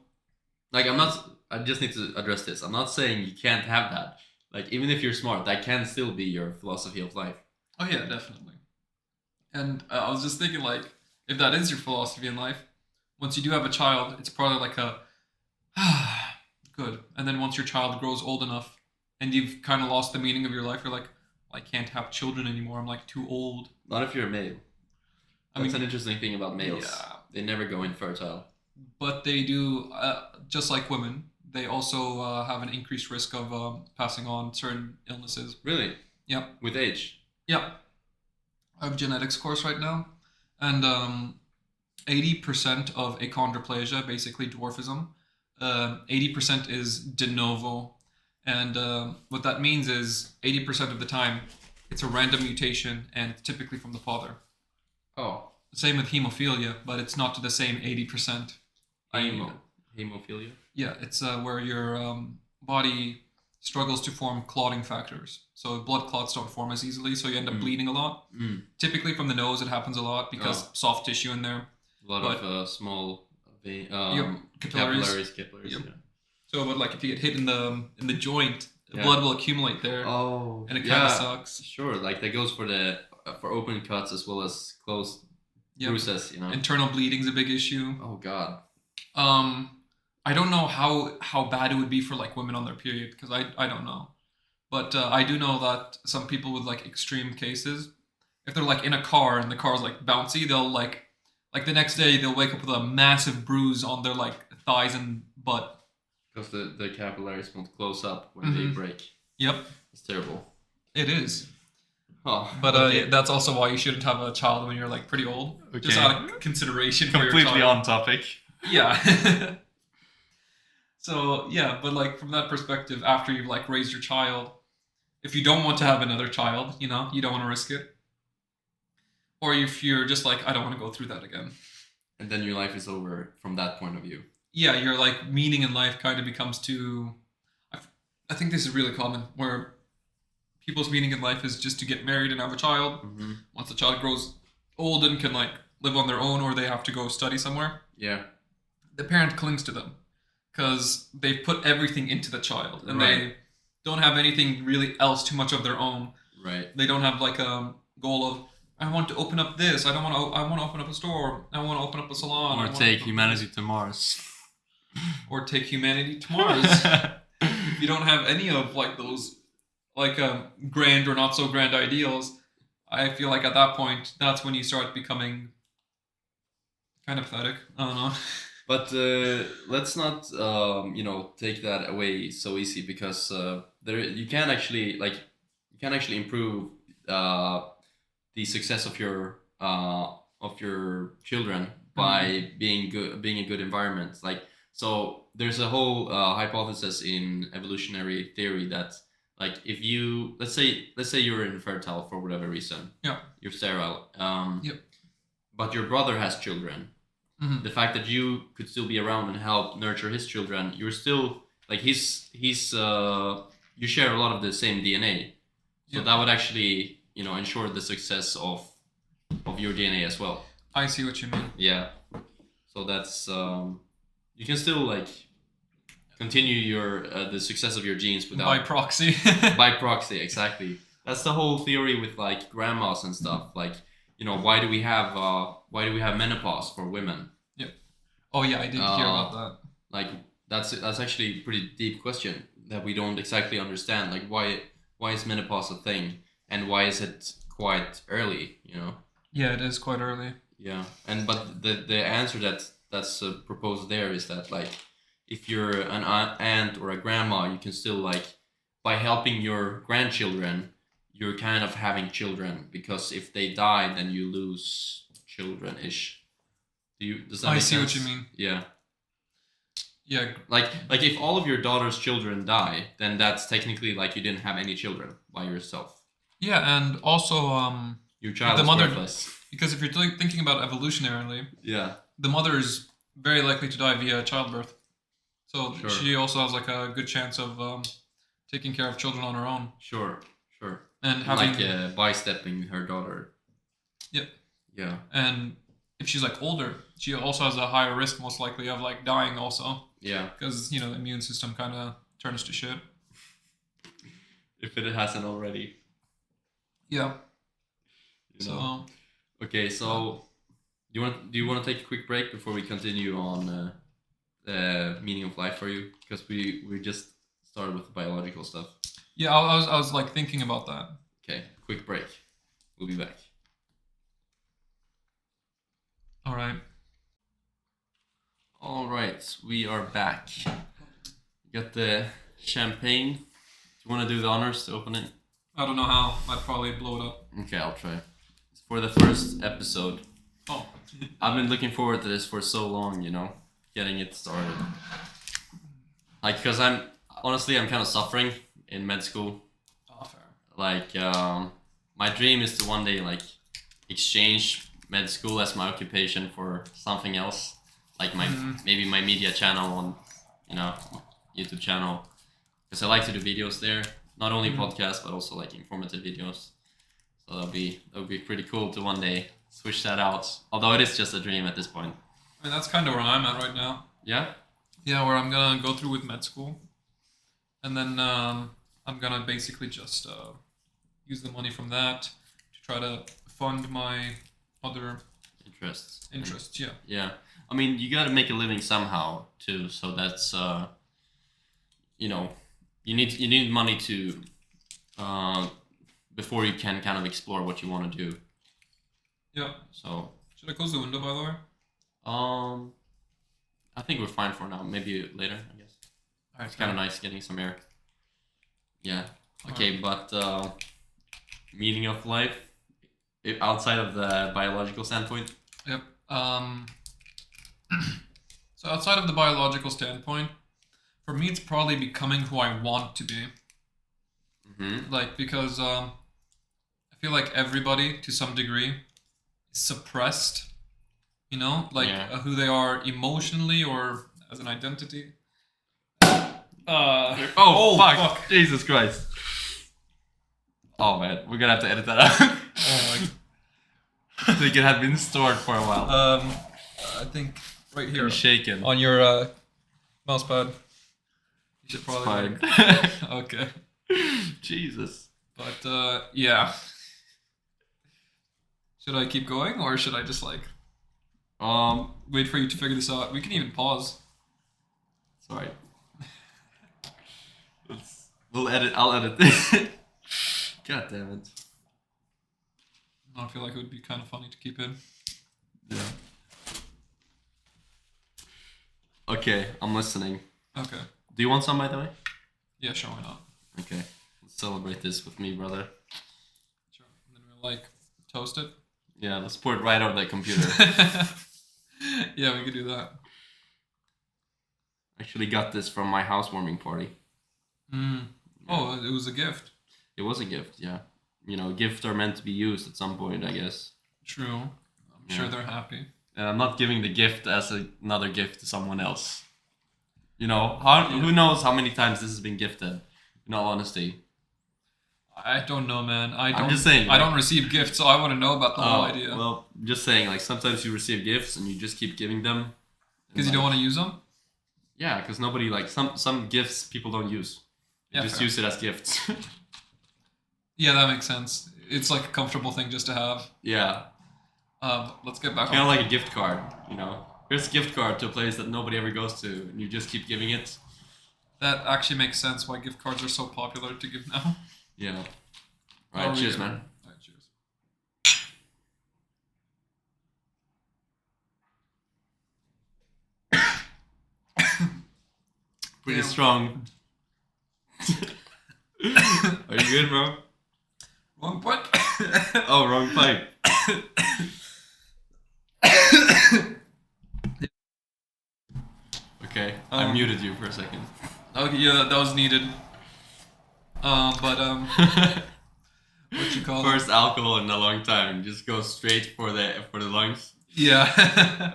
Like I just need to address this. I'm not saying you can't have that. Like even if you're smart, that can still be your philosophy of life. oh yeah, definitely. And I was just thinking, like, if that is your philosophy in life, once you do have a child, it's probably like a good. And then once your child grows old enough, and you've kind of lost the meaning of your life, you're like, I can't have children anymore. I'm like too old. Not if you're a male. That's an interesting thing about males. Yeah. They never go infertile. But they do, just like women, they also have an increased risk of passing on certain illnesses. Really? Yep. With age? Yep. I have a genetics course right now, and 80% of achondroplasia, basically dwarfism, 80% is de novo. And what that means is 80% of the time, it's a random mutation and typically from the father. Oh. Same with hemophilia, but it's not to the same 80%. Hemophilia? Yeah, it's where your body struggles to form clotting factors. So blood clots don't form as easily, so you end up bleeding a lot. Typically from the nose, it happens a lot because soft tissue in there. A lot of small capillaries. Yep. Yeah. So, but like if you get hit in the joint, the blood will accumulate there. Oh, and it kind of sucks. Sure, like that goes for open cuts as well as closed bruises. Internal bleeding's a big issue. Oh God. I don't know how bad it would be for like women on their period because I don't know, but I do know that some people with like extreme cases, if they're like in a car and the car's like bouncy, they'll like the next day they'll wake up with a massive bruise on their like thighs and butt. Because the capillaries won't close up when they break. Yep. It's terrible. It is. Oh, but that's also why you shouldn't have a child when you're like pretty old. Okay. Just out of consideration for your child. Completely on topic. Yeah. So yeah, but like from that perspective, after you've like raised your child, if you don't want to have another child, you don't want to risk it. Or if you're just like, I don't want to go through that again. And then your life is over from that point of view. Yeah, your like meaning in life kind of becomes too. I think this is really common where people's meaning in life is just to get married and have a child. Mm-hmm. Once the child grows old and can like live on their own, or they have to go study somewhere. Yeah. The parent clings to them because they've put everything into the child, and they don't have anything really else too much of their own. Right. They don't have like a goal of, I want to open up this. I want to open up a store. I want to open up a salon. Or take humanity to Mars. Or take humanity to Mars. If you don't have any of like those like grand or not so grand ideals, I feel like at that point, that's when you start becoming kind of pathetic. I don't know. But let's not take that away so easy, because you can actually improve the success of your children by being a good environment. Like, so there's a whole hypothesis in evolutionary theory that, like, if you let's say you're infertile for whatever reason, you're sterile, but your brother has children. Mm-hmm. The fact that you could still be around and help nurture his children, you're still like you share a lot of the same DNA, so that would actually ensure the success of your DNA as well. I see what you mean. Yeah, so that's you can still like continue your the success of your genes without by proxy. By proxy, exactly. That's the whole theory with like grandmas and stuff. Like, why do we have menopause for women? Yeah. Oh yeah, I did hear about that. Like that's actually a pretty deep question that we don't exactly understand. Like why is menopause a thing, and why is it quite early? Yeah, it is quite early. Yeah, but the answer that's proposed there is that, like, if you're an aunt or a grandma, you can still, like, by helping your grandchildren, you're kind of having children, because if they die, then you lose children-ish. Does that make sense? I see what you mean. Yeah. Yeah. Like if all of your daughter's children die, then that's technically like you didn't have any children by yourself. Yeah, and also your child is worthless. Because if you're thinking about evolutionarily, the mother is very likely to die via childbirth. So she also has like a good chance of taking care of children on her own. Sure. And having like by-stepping her daughter. Yep. Yeah. And if she's like older, she also has a higher risk, most likely, of like dying also. Yeah. Because the immune system kind of turns to shit. If it hasn't already. Yeah. So. Okay, so do you want to take a quick break before we continue on the meaning of life for you? Because we just started with the biological stuff. Yeah, I was like thinking about that. Okay, quick break. We'll be back. All right. All right, we are back. Got the champagne. Do you want to do the honors to open it? I don't know how. I'd probably blow it up. Okay, I'll try. It's for the first episode. Oh. I've been looking forward to this for so long, getting it started. Like, because I'm kind of suffering in med school. Oh, fair. Like, my dream is to one day, like, exchange med school as my occupation for something else. Like maybe my media channel on, YouTube channel. Because I like to do videos there. Not only podcasts, but also like informative videos. So that would be pretty cool to one day switch that out. Although it is just a dream at this point. I mean, that's kind of where I'm at right now. Yeah? Yeah, where I'm going to go through with med school. And then I'm going to basically just use the money from that to try to fund my other interests, yeah. Yeah. I mean, you got to make a living somehow too. So that's, you need money to, before you can kind of explore what you want to do. Yeah. So. Should I close the window, by the way? I think we're fine for now. Maybe later, I guess. Alright, it's kind of nice getting some air. Yeah. Okay, but meaning of life, outside of the biological standpoint. Yep. So outside of the biological standpoint, for me, it's probably becoming who I want to be. Mm-hmm. Like, because I feel like everybody, to some degree, is suppressed, who they are emotionally or as an identity. Oh, fuck. Jesus Christ. Oh, man. We're going to have to edit that out. I think it had been stored for a while. I think right here. Shaken. On your mouse pad. You should probably... Fine. Okay. Jesus. But, yeah. Should I keep going, or should I just, wait for you to figure this out? We can even pause. Sorry. I'll edit this. God damn it. I feel like it would be kind of funny to keep in. Yeah. Okay, I'm listening. Okay. Do you want some, by the way? Yeah, sure, why not? Okay. Let's celebrate this with me, brother. Sure. And then we'll, toast it? Yeah, let's pour it right over the computer. Yeah, we could do that. Actually got this from my housewarming party. Mm. Yeah. Oh, it was a gift. It was a gift, yeah. Gifts are meant to be used at some point, I guess. True. I'm sure they're happy. And I'm not giving the gift as another gift to someone else. Who knows how many times this has been gifted, in all honesty. I don't know, man. I'm just saying. I don't receive gifts, so I want to know about the whole idea. Well, I'm just saying, sometimes you receive gifts and you just keep giving them. Because you don't want to use them? Yeah, because nobody, some gifts people don't use. You just use it as gifts. Yeah, that makes sense. It's like a comfortable thing just to have. Yeah. Let's get back on. Kind of like a gift card, Here's a gift card to a place that nobody ever goes to, and you just keep giving it. That actually makes sense why gift cards are so popular to give now. Yeah. All right, cheers, man. All right, cheers. Pretty strong. Are you good, bro? Wrong pipe. Oh, wrong pipe. Okay, I muted you for a second. Okay, yeah, that was needed. What you call First alcohol in a long time. Just go straight for the lungs. Yeah.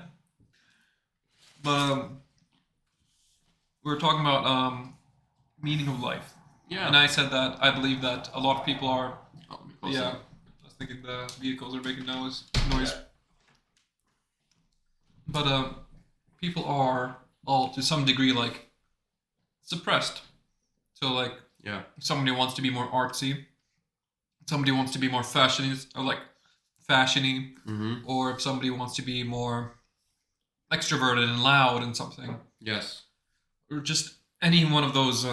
But we were talking about meaning of life. Yeah. And I said that I believe that a lot of people are. Oh, yeah. I was thinking the vehicles are making noise. But people are all to some degree like suppressed. So like Yeah. somebody wants to be more artsy, somebody wants to be more fashiony or like fashiony, Mm-hmm. or if somebody wants to be more extroverted and loud and something, Yes. or just any one of those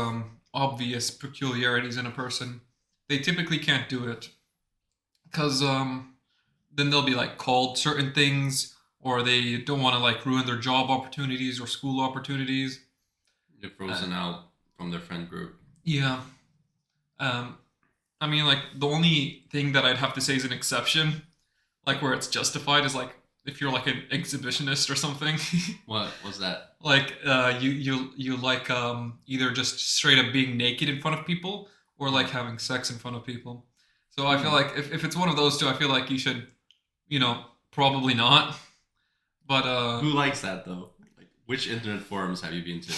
obvious peculiarities in a person, they typically can't do it because then they'll be like called certain things, or they don't want to like ruin their job opportunities or school opportunities. They're frozen out from their friend group. Yeah. Um, I mean, like the only thing that I'd have to say is an exception, like where it's justified, is like if you're like an exhibitionist or something. What was that? Like you like either just straight up being naked in front of people or like having sex in front of people. So I feel like if it's one of those two, I feel like you should, probably not. But Who likes that though? Like, which internet forums have you been to?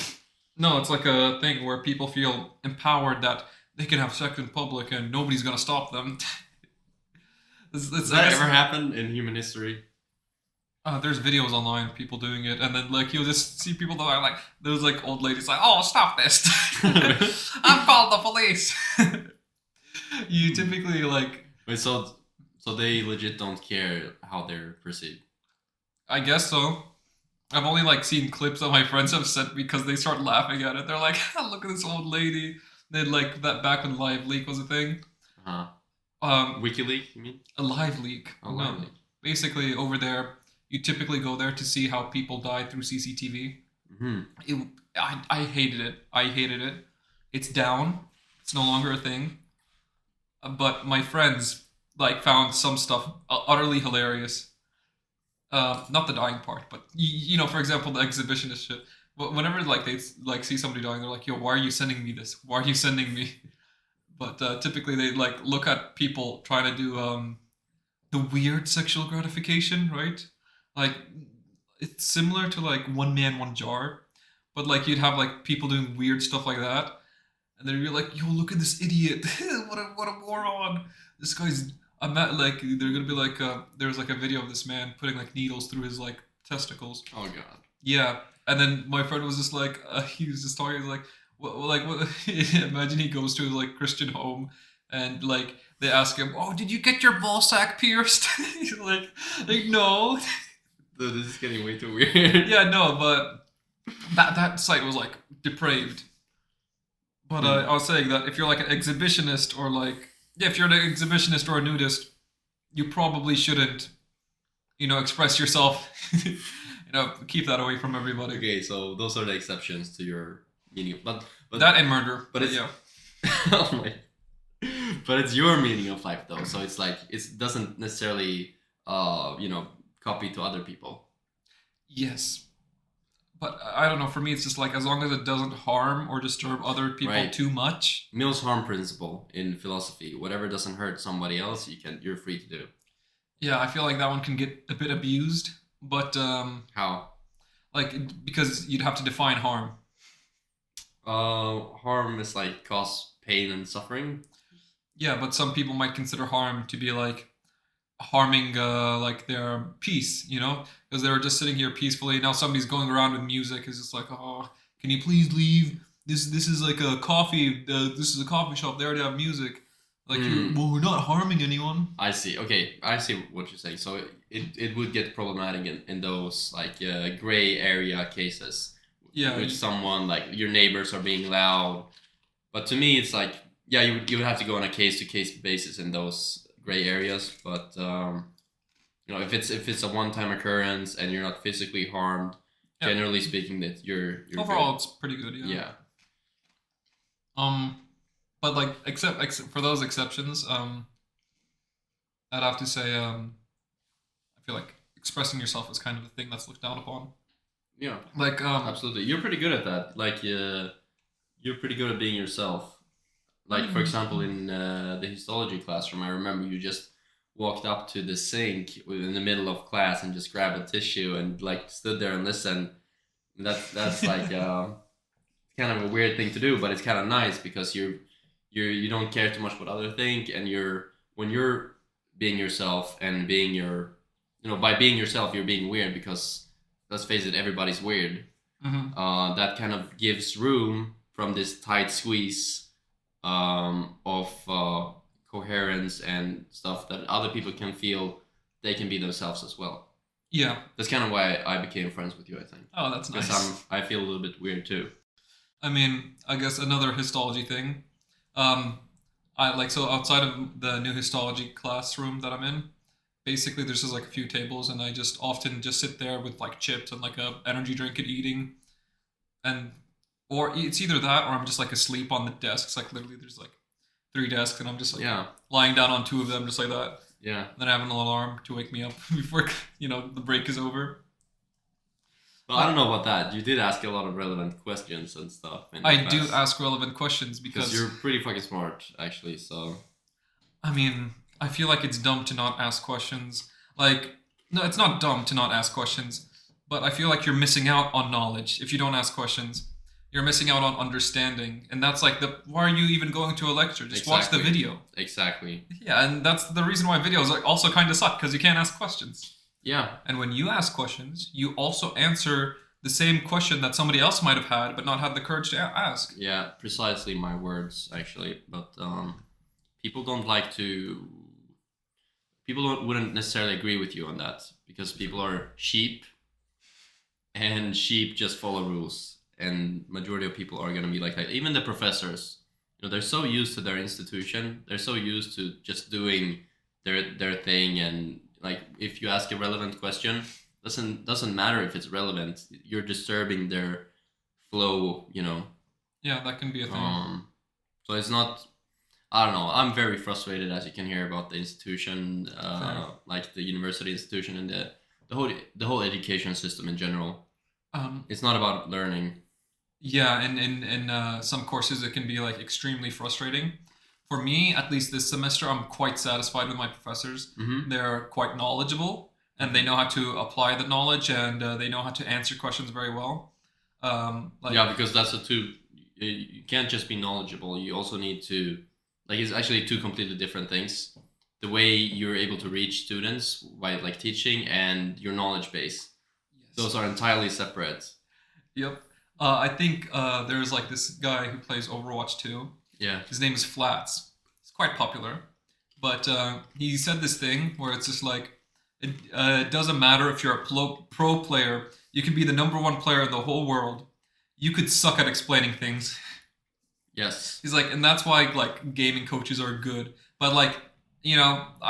no, it's like a thing where people feel empowered that they can have sex in public and nobody's gonna stop them. Does I that guess, ever happen in human history? there's videos online of people doing it, and then like you'll just see people that are like, there's like old ladies like, oh, stop this! I've called the police. You typically like, Wait, so they legit don't care how they're perceived. I guess so. I've only like seen clips that my friends have sent because they start laughing at it. They're like, look at this old lady. Then like that back when Live Leak was a thing. Uh-huh. Um, WikiLeaks, you mean? a Live Leak. Oh, Live Leak. Basically, over there, you typically go there to see how people die through CCTV. Mm-hmm. I hated it. I hated it. It's down. It's no longer a thing. But my friends like found some stuff utterly hilarious. Not the dying part, but for example, the exhibitionist shit. Whenever like they like see somebody dying, they're like, "Yo, why are you sending me this? Why are you sending me?" But typically, they like look at people trying to do the weird sexual gratification, right? Like it's similar to like one man, one jar, but like you'd have like people doing weird stuff like that, and then you're like, "Yo, look at this idiot! what a moron! This guy's." I'm not like they're gonna be like there's like a video of this man putting like needles through his like testicles. Oh god. Yeah, and then my friend was just like he was just talking like what imagine he goes to like Christian home and like they ask him, oh, did you get your ball sack pierced? He's like no. Dude, this is getting way too weird. Yeah, no, but that site was like depraved. But I was saying that if you're like an exhibitionist or like if you're an exhibitionist or a nudist, you probably shouldn't, express yourself. Keep that away from everybody. Okay, so those are the exceptions to your meaning, but That and murder. But it's yeah. Oh my. But it's your meaning of life though, so it's like it doesn't necessarily copy to other people. Yes. But I don't know. For me, it's just like as long as it doesn't harm or disturb other people Right. too much. Mills harm principle in philosophy. Whatever doesn't hurt somebody else, you're free to do. Yeah, I feel like that one can get a bit abused, but How? like because you'd have to define harm. Harm is like cause pain and suffering. Yeah, but some people might consider harm to be like harming like their peace, because they were just sitting here peacefully. Now somebody's going around with music. It's just like, oh, can you please leave? This is like a coffee. This is a coffee shop. They already have music. Like, well, we're not harming anyone. I see. Okay, I see what you're saying. So it would get problematic in those like gray area cases. Yeah. Which someone like your neighbors are being loud. But to me, it's like you would have to go on a case to case basis in those gray areas. But if it's a one time occurrence and you're not physically harmed, Yeah. generally speaking, that you're Overall, good. it's pretty good. Yeah. Yeah. But like except for those exceptions, I'd have to say, I feel like expressing yourself is kind of a thing that's looked down upon. Yeah. Like Absolutely, you're pretty good at that. Like you're pretty good at being yourself. Like for example, in the histology classroom, I remember you just walked up to the sink in the middle of class and just grabbed a tissue and like stood there and listened. That's like kind of a weird thing to do, but it's kind of nice because you don't care too much what others think, and when you're being yourself and being by being yourself, you're being weird because let's face it, everybody's weird. That kind of gives room from this tight squeeze of coherence and stuff that other people can feel they can be themselves as well. Yeah. That's kind of why I became friends with you, I think. Oh, that's nice. Because I feel a little bit weird too. I mean, I guess another histology thing. So outside of the new histology classroom that I'm in, basically there's just like a few tables, and I just often just sit there with like chips and like a energy drink and eating, or it's either that or I'm just like asleep on the desks. Like literally, there's like 3 desks, and I'm just like lying down on 2 of them, just like that. Yeah. Then I have an alarm to wake me up before the break is over. Well, I don't know about that. You did ask a lot of relevant questions and stuff. I do ask relevant questions because you're pretty fucking smart, actually. So, I mean, I feel like it's dumb to not ask questions. Like, no, it's not dumb to not ask questions, but I feel like you're missing out on knowledge if you don't ask questions. You're missing out on understanding, and that's like why are you even going to a lecture? Just watch the video. Exactly. Yeah, and that's the reason why videos like also kind of suck, because you can't ask questions. Yeah. And when you ask questions, you also answer the same question that somebody else might have had, but not had the courage to ask. Yeah, precisely my words, actually. But people don't like to. People wouldn't necessarily agree with you on that, because people are sheep, and sheep just follow rules. And majority of people are going to be like that. Even the professors, they're so used to their institution. They're so used to just doing their thing. And like, if you ask a relevant question, doesn't matter if it's relevant. You're disturbing their flow. Yeah, that can be a thing. So it's not. I don't know. I'm very frustrated, as you can hear, about the institution, like the university institution and the whole education system in general. It's not about learning. Yeah, and in some courses it can be like extremely frustrating. For me, at least this semester, I'm quite satisfied with my professors. Mm-hmm. They're quite knowledgeable, and they know how to apply the knowledge, and they know how to answer questions very well. Because that's you can't just be knowledgeable. You also need to, it's actually 2 completely different things. The way you're able to reach students by like teaching, and your knowledge base. Yes. Those are entirely separate. Yep. I think there's like this guy who plays Overwatch 2. Yeah. His name is Flats. He's quite popular. But he said this thing where it's just like, it doesn't matter if you're a pro player. You can be the #1 player in the whole world. You could suck at explaining things. Yes. He's like, and that's why like gaming coaches are good. But like,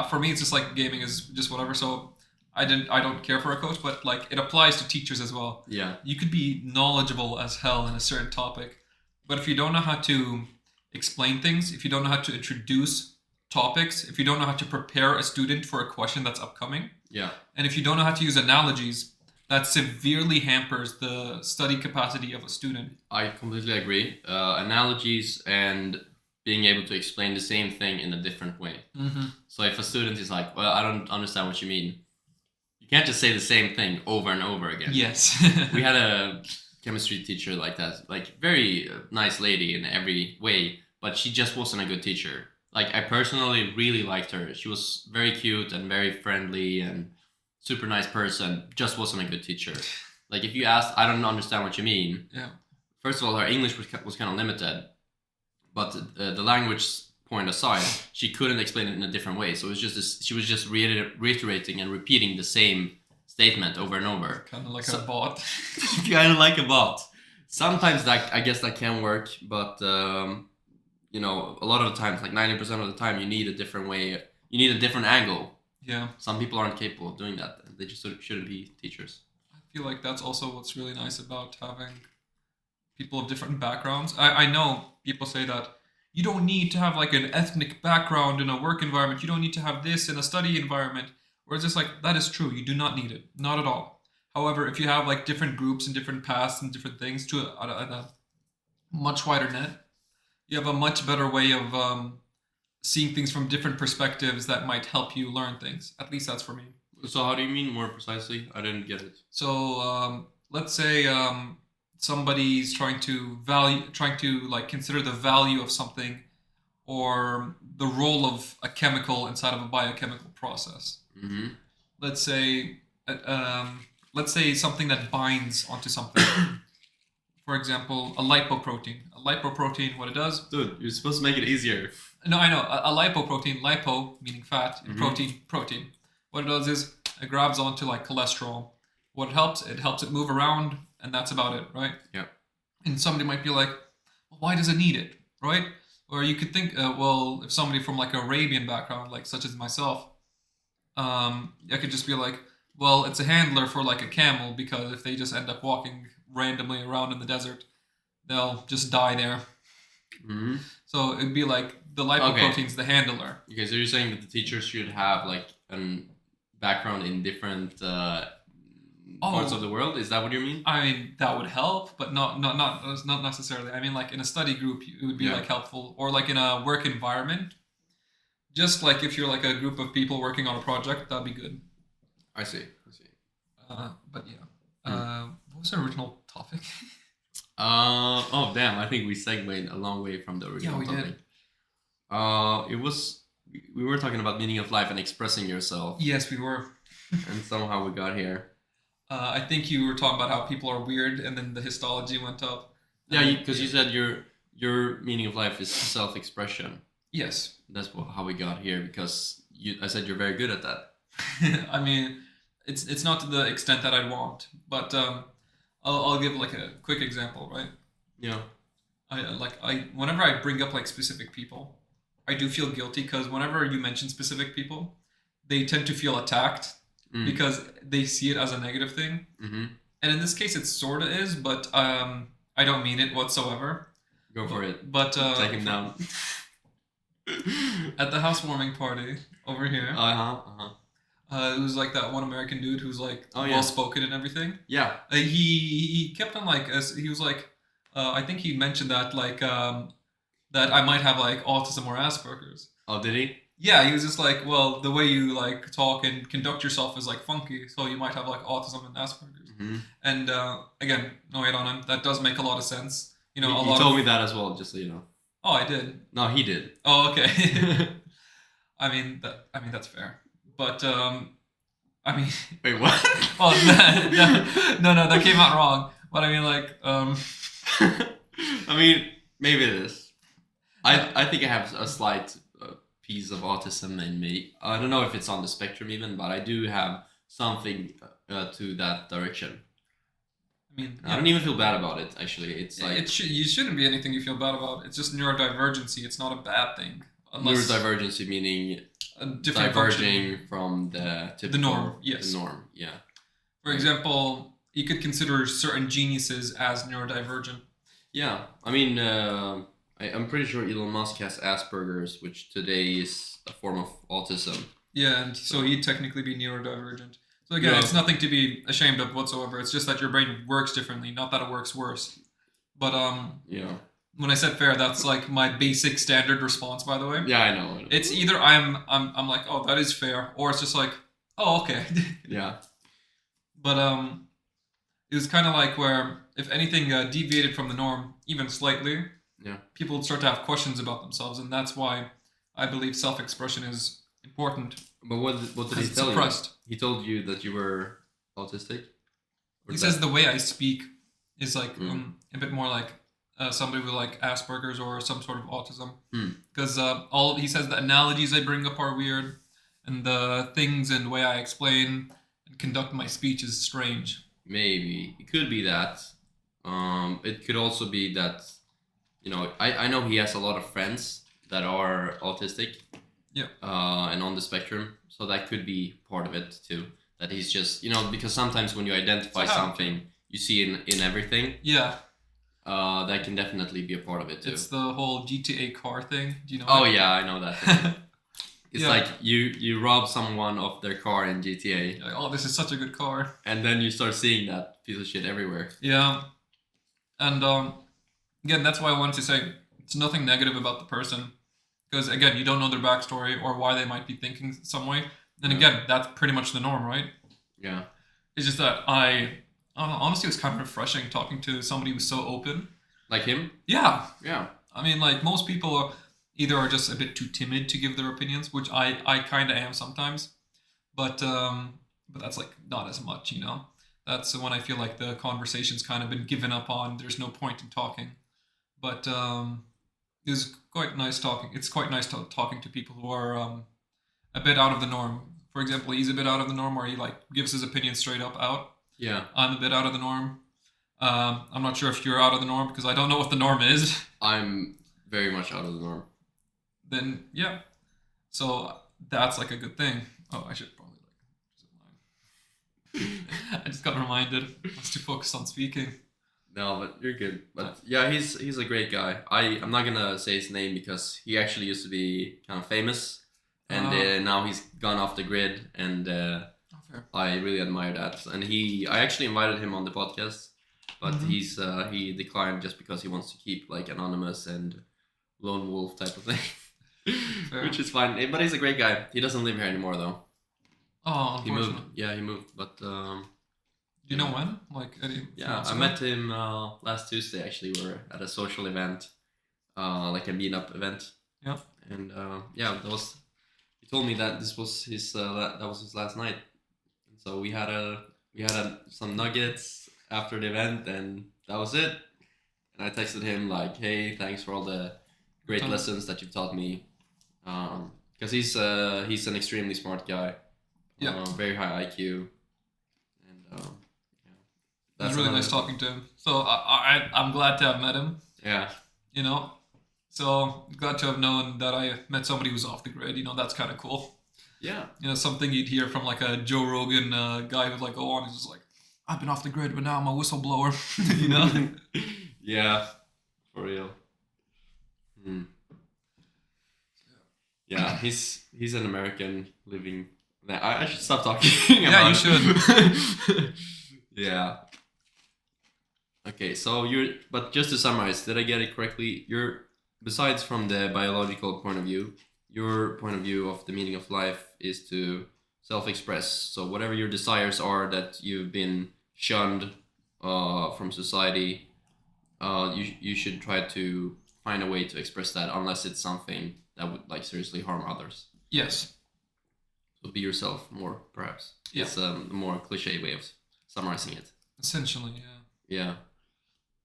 for me, it's just like gaming is just whatever. So I don't care for a coach, but like it applies to teachers as well. Yeah. You could be knowledgeable as hell in a certain topic, but if you don't know how to explain things, if you don't know how to introduce topics, if you don't know how to prepare a student for a question that's upcoming, and if you don't know how to use analogies, that severely hampers the study capacity of a student. I completely agree. Analogies and being able to explain the same thing in a different way. Mm-hmm. So if a student is like, well, I don't understand what you mean, you can't just say the same thing over and over again. Yes. We had a chemistry teacher like that, like very nice lady in every way, but she just wasn't a good teacher. Like, I personally really liked her. She was very cute and very friendly and super nice person, just wasn't a good teacher. Like, if you asked, I don't understand what you mean. Yeah. First of all, her English was kind of limited, but the language point aside, she couldn't explain it in a different way. So it was just she was just reiterating and repeating the same statement over and over. Kind of like a bot. Kind of like a bot. Sometimes I guess that can work, but a lot of the times, like 90% of the time, you need a different way. You need a different angle. Yeah. Some people aren't capable of doing that. They just shouldn't be teachers. I feel like that's also what's really nice about having people of different backgrounds. I know people say that you don't need to have like an ethnic background in a work environment. You don't need to have this in a study environment. Where it's just like, that is true. You do not need it. Not at all. However, if you have like different groups and different paths and different things to a much wider net, you have a much better way of seeing things from different perspectives that might help you learn things. At least that's for me. So how do you mean more precisely? I didn't get it. So let's say somebody's trying to like consider the value of something or the role of a chemical inside of a biochemical process. Mm-hmm. Let's say let's say something that binds onto something. For example, a lipoprotein. A lipoprotein, what it does... Dude, you're supposed to make it easier. No, I know. A lipoprotein, lipo meaning fat, and protein. What it does is it grabs onto like cholesterol. What it helps it move around, and that's about it, right? Yeah. And somebody might be like, well, why does it need it, right? Or you could think, well, if somebody from like Arabian background, like such as myself, I could just be like, well, it's a handler for like a camel, because if they just end up walking randomly around in the desert, they'll just die there. Mm-hmm. So it'd be like the lipoprotein's the handler. Okay, so you're saying that the teachers should have like a background in different parts of the world? Is that what you mean? I mean, that would help, but not necessarily. I mean, like in a study group, it would be like helpful, or like in a work environment. Just like if you're like a group of people working on a project, that'd be good. I see. But yeah. What was the original topic? Oh damn! I think we segued a long way from the original topic. Did. It was we were talking about meaning of life and expressing yourself. Yes, we were. And somehow we got here. I think you were talking about how people are weird, and then the histology went up. Yeah, because you said your meaning of life is self-expression. Yes. That's how we got here, because I said you're very good at that. I mean, it's not to the extent that I'd want, but I'll give like a quick example, right? Yeah. Whenever I bring up like specific people, I do feel guilty, because whenever you mention specific people, they tend to feel attacked because they see it as a negative thing. Mm-hmm. And in this case, it sort of is, but I don't mean it whatsoever. Go for it. But take him down. At the housewarming party over here, it was like that one American dude who's like well spoken and everything. Yeah. He kept on like he was like I think he mentioned that like that I might have like autism or Asperger's. Oh, did he? Yeah, he was just like, well, the way you like talk and conduct yourself is like funky, so you might have like autism and Asperger's. Mm-hmm. And again, no hate on him. That does make a lot of sense. You know, he told me that as well, just so you know. Oh, I did. No, he did. Oh, okay. I mean that's fair. But I mean. Wait, what? Oh no, that came out wrong. But I mean, like. I mean, maybe it is. I think I have a slight piece of autism in me. I don't know if it's on the spectrum even, but I do have something to that direction. I mean, I don't even feel bad about it. Actually, it's like you shouldn't be anything you feel bad about. It's just neurodivergency. It's not a bad thing. Unless neurodivergency meaning a different diverging function. from the typical, the norm. Yes, the norm. Yeah. For example, you could consider certain geniuses as neurodivergent. Yeah, I mean, I'm pretty sure Elon Musk has Asperger's, which today is a form of autism. Yeah, and so he'd technically be neurodivergent. So again, it's nothing to be ashamed of whatsoever. It's just that your brain works differently, not that it works worse. But yeah. When I said fair, that's like my basic standard response, by the way. Yeah, I know. It's either I'm like, oh, that is fair, or it's just like, oh, okay. Yeah. But it was kind of like where if anything deviated from the norm, even slightly, people would start to have questions about themselves, and that's why I believe self-expression is important. But what did he tell you? He told you that you were autistic? He says the way I speak is like a bit more like somebody with like Asperger's or some sort of autism. Because he says the analogies I bring up are weird, and the things and way I explain and conduct my speech is strange. Maybe. It could be that. It could also be that, you know, I know he has a lot of friends that are autistic. Yeah. And on the spectrum. So that could be part of it too. That he's just, you know, because sometimes when you identify something, you see in everything. Yeah. That can definitely be a part of it too. It's the whole GTA car thing. Do you know? Oh yeah, I know that. It's like you rob someone of their car in GTA. You're like, oh, this is such a good car. And then you start seeing that piece of shit everywhere. Yeah. And again, that's why I wanted to say it's nothing negative about the person. Because again, you don't know their backstory or why they might be thinking some way. And again, that's pretty much the norm, right? Yeah. It's just that I don't know, honestly, it was kind of refreshing talking to somebody who was so open. Like him? Yeah. Yeah. I mean, like most people are just a bit too timid to give their opinions, which I kind of am sometimes. But that's like not as much, you know. That's when I feel like the conversation's kind of been given up on. There's no point in talking. But it's quite nice talking. It's quite nice talking to people who are a bit out of the norm. For example, he's a bit out of the norm where he like gives his opinion straight up out. Yeah. I'm a bit out of the norm. I'm not sure if you're out of the norm because I don't know what the norm is. I'm very much out of the norm. Then yeah. So that's like a good thing. Oh, I should probably like I just got reminded. I was too focused on speaking. No, but you're good. But yeah, he's a great guy. I'm not gonna say his name because he actually used to be kind of famous, and now he's gone off the grid, and I really admire that. And I actually invited him on the podcast, but he declined just because he wants to keep like anonymous and lone wolf type of thing, which is fine. But he's a great guy. He doesn't live here anymore though. Oh, he moved. Yeah, he moved, but. Do you know when? Like yeah, I met him last Tuesday. Actually, we were at a social event, like a meetup event. Yeah. And yeah, that was. He told me that this was his that was his last night, and so we had some nuggets after the event, and that was it. And I texted him like, "Hey, thanks for all the great lessons that you've taught me," because he's an extremely smart guy. Yeah. Very high IQ. It was really nice talking to him. So I'm glad to have met him. Yeah. You know, so glad to have known that I met somebody who's off the grid. You know, that's kind of cool. Yeah. You know, something you'd hear from like a Joe Rogan guy who's like, go on, he's just like, I've been off the grid, but now I'm a whistleblower. You know? Yeah, for real. Yeah, he's an American living. I should stop talking. Yeah, you should. Yeah. Okay, so but just to summarize, did I get it correctly? Besides from the biological point of view, your point of view of the meaning of life is to self-express. So whatever your desires are that you've been shunned from society, you should try to find a way to express that, unless it's something that would like seriously harm others. Yes. So be yourself more, perhaps. Yeah. It's a more cliche way of summarizing it. Essentially, yeah. Yeah.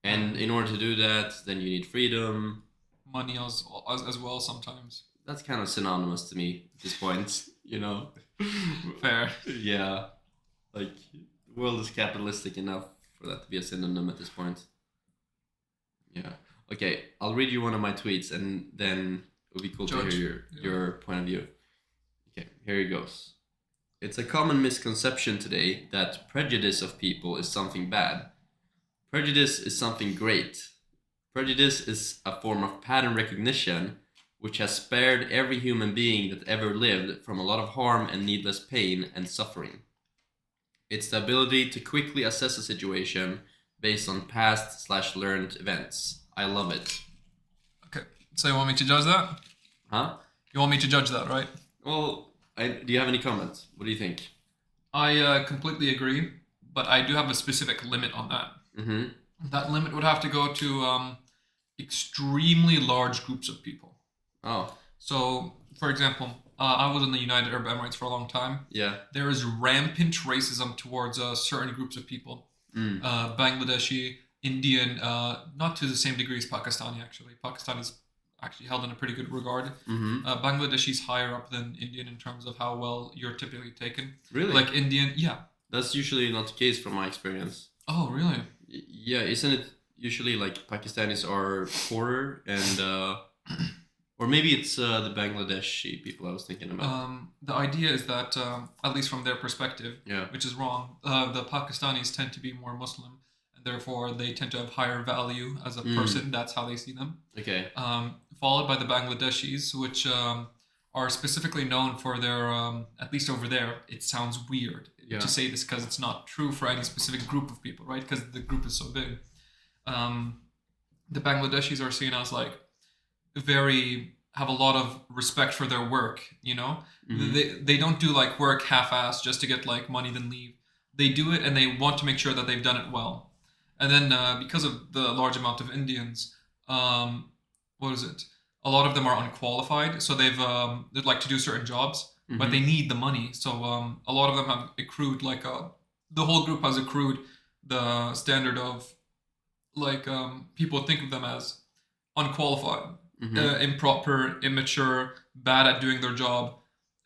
And in order to do that, then you need freedom. Money as well sometimes. That's kind of synonymous to me at this point, you know? Fair. Yeah. Like, the world is capitalistic enough for that to be a synonym at this point. Yeah. Okay, I'll read you one of my tweets, and then it would be cool to hear your point of view. Okay, here it goes. It's a common misconception today that prejudice of people is something bad. Prejudice is something great. Prejudice is a form of pattern recognition which has spared every human being that ever lived from a lot of harm and needless pain and suffering. It's the ability to quickly assess a situation based on past/learned events. I love it. Okay, so you want me to judge that? Huh? You want me to judge that, right? Well, do you have any comments? What do you think? I completely agree, but I do have a specific limit on that. Mm-hmm. That limit would have to go to extremely large groups of people. Oh. So, for example, I was in the United Arab Emirates for a long time. Yeah. There is rampant racism towards certain groups of people. Bangladeshi, Indian, not to the same degree as Pakistani, actually. Pakistani is actually held in a pretty good regard. Mm-hmm. Bangladeshi is higher up than Indian in terms of how well you're typically taken. Really? Like Indian, yeah. That's usually not the case from my experience. Oh, really? Yeah, isn't it usually like Pakistanis are poorer and or maybe it's the Bangladeshi people I was thinking about. The idea is that, at least from their perspective, Yeah. which is wrong, the Pakistanis tend to be more Muslim, and therefore they tend to have higher value as a person. That's how they see them. Okay. Followed by the Bangladeshis, which are specifically known for their, at least over there, it sounds weird to say this because it's not true for any specific group of people, right? Because the group is so big. The Bangladeshis are seen as like have a lot of respect for their work, you know? Mm-hmm. They don't do like work half-assed just to get like money then leave. They do it and they want to make sure that they've done it well. And then because of the large amount of Indians, what is it? A lot of them are unqualified, so they'd like to do certain jobs, but they need the money. So a lot of them have accrued like a the whole group has accrued the standard of like people think of them as unqualified, improper, immature, bad at doing their job,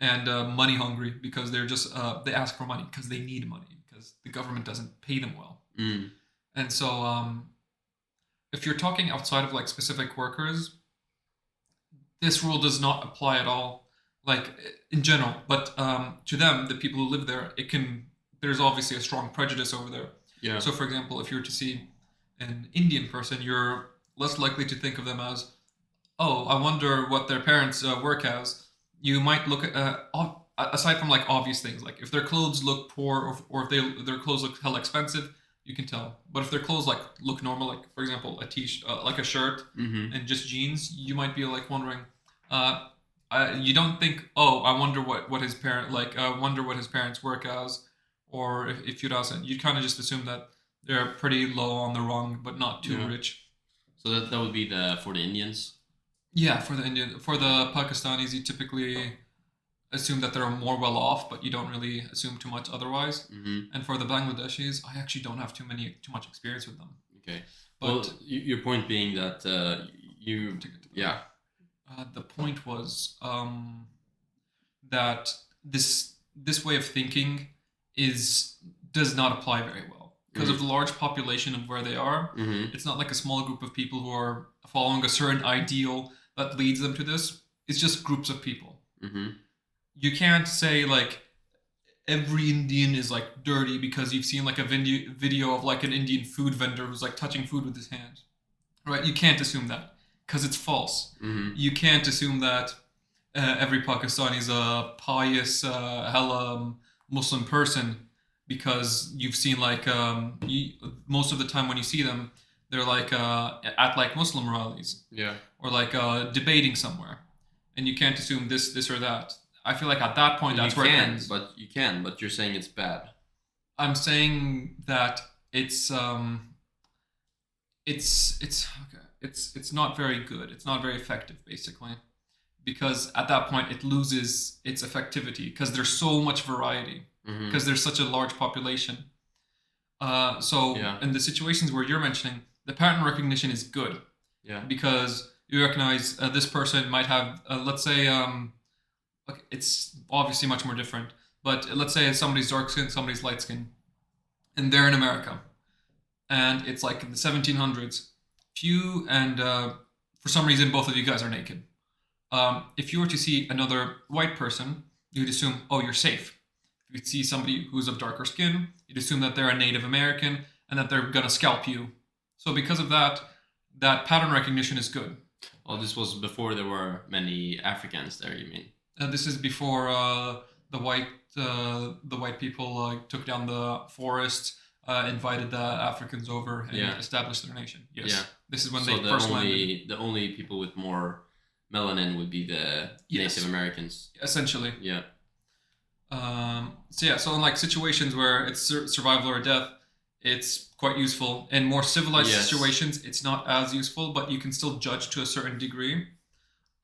and money hungry because they're just they ask for money because they need money because the government doesn't pay them well. And so if you're talking outside of like specific workers, this rule does not apply at all, like in general. But to them, the people who live there, there's obviously a strong prejudice over there. Yeah. So for example, if you were to see an Indian person, you're less likely to think of them as, oh, I wonder what their parents work as. You might look at, aside from like obvious things, like if their clothes look poor or if their clothes look hella expensive, you can tell. But if their clothes like look normal, like for example a t-shirt, like a shirt and just jeans, you might be like wondering. You don't think, oh, I wonder what his parent like. I wonder what his parents work as, or if you'd ask it, you'd kind of just assume that they're pretty low on the rung, but not too rich. So that would be for the Indians. Yeah, for the Pakistanis, you typically assume that they're more well off, but you don't really assume too much otherwise. And for the Bangladeshis, I actually don't have too much experience with them. Okay. But well, your point being that the point was that this way of thinking does not apply very well because of the large population of where they are. It's not like a small group of people who are following a certain ideal that leads them to this. It's just groups of people. You can't say like every Indian is like dirty because you've seen like a video of like an Indian food vendor who's like touching food with his hand, right? You can't assume that because it's false. You can't assume that every Pakistani is a pious, hella Muslim person because you've seen like most of the time when you see them, they're like at like Muslim rallies, or like debating somewhere, and you can't assume this or that. I feel like at that point that's where it ends. But you're saying it's bad. I'm saying that it's not very good. It's not very effective, basically, because at that point it loses its effectivity because there's so much variety because there's such a large population. In the situations where you're mentioning, the pattern recognition is good. Because you recognize this person might have, let's say, it's obviously much more different, but let's say somebody's dark skin, somebody's light skin, and they're in America, and it's like in the 1700s. For some reason, both of you guys are naked. If you were to see another white person, you'd assume, oh, you're safe. If you'd see somebody who's of darker skin, you'd assume that they're a Native American and that they're gonna scalp you. So because of that pattern recognition is good. Oh, this was before there were many Africans there, you mean? This is before the white people took down the forests, invited the Africans over and established their nation. Yes. Yeah. This is when they first landed. The only people with more melanin would be the Native Americans. Essentially. Yeah. So in like situations where it's survival or death, it's quite useful. In more civilized situations, it's not as useful, but you can still judge to a certain degree.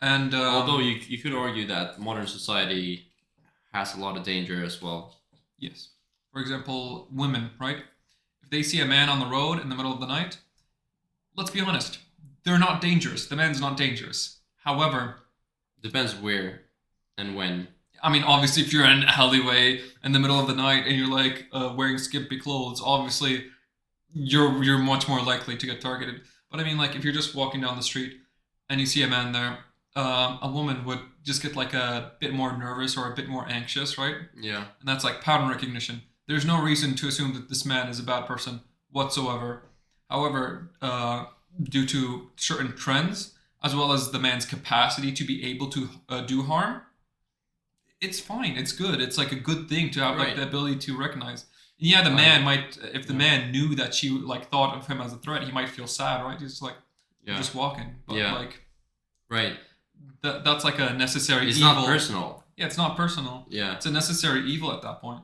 And although you could argue that modern society has a lot of danger as well. Yes. For example, women, right? If they see a man on the road in the middle of the night, let's be honest, they're not dangerous. The man's not dangerous. However, depends where and when. I mean, obviously, if you're in an alleyway in the middle of the night and you're like wearing skimpy clothes, obviously you're much more likely to get targeted. But I mean, like if you're just walking down the street and you see a man there, a woman would just get like a bit more nervous or a bit more anxious, right? Yeah. And that's like pattern recognition. There's no reason to assume that this man is a bad person whatsoever. However, due to certain trends, as well as the man's capacity to be able to do harm, it's fine. It's good. It's like a good thing to have like the ability to recognize. Yeah, the man might, if the man knew that she like thought of him as a threat, he might feel sad, right? He's like, just walking. But like, right. That's like a necessary evil. It's not personal. Yeah, it's not personal. Yeah. It's a necessary evil at that point.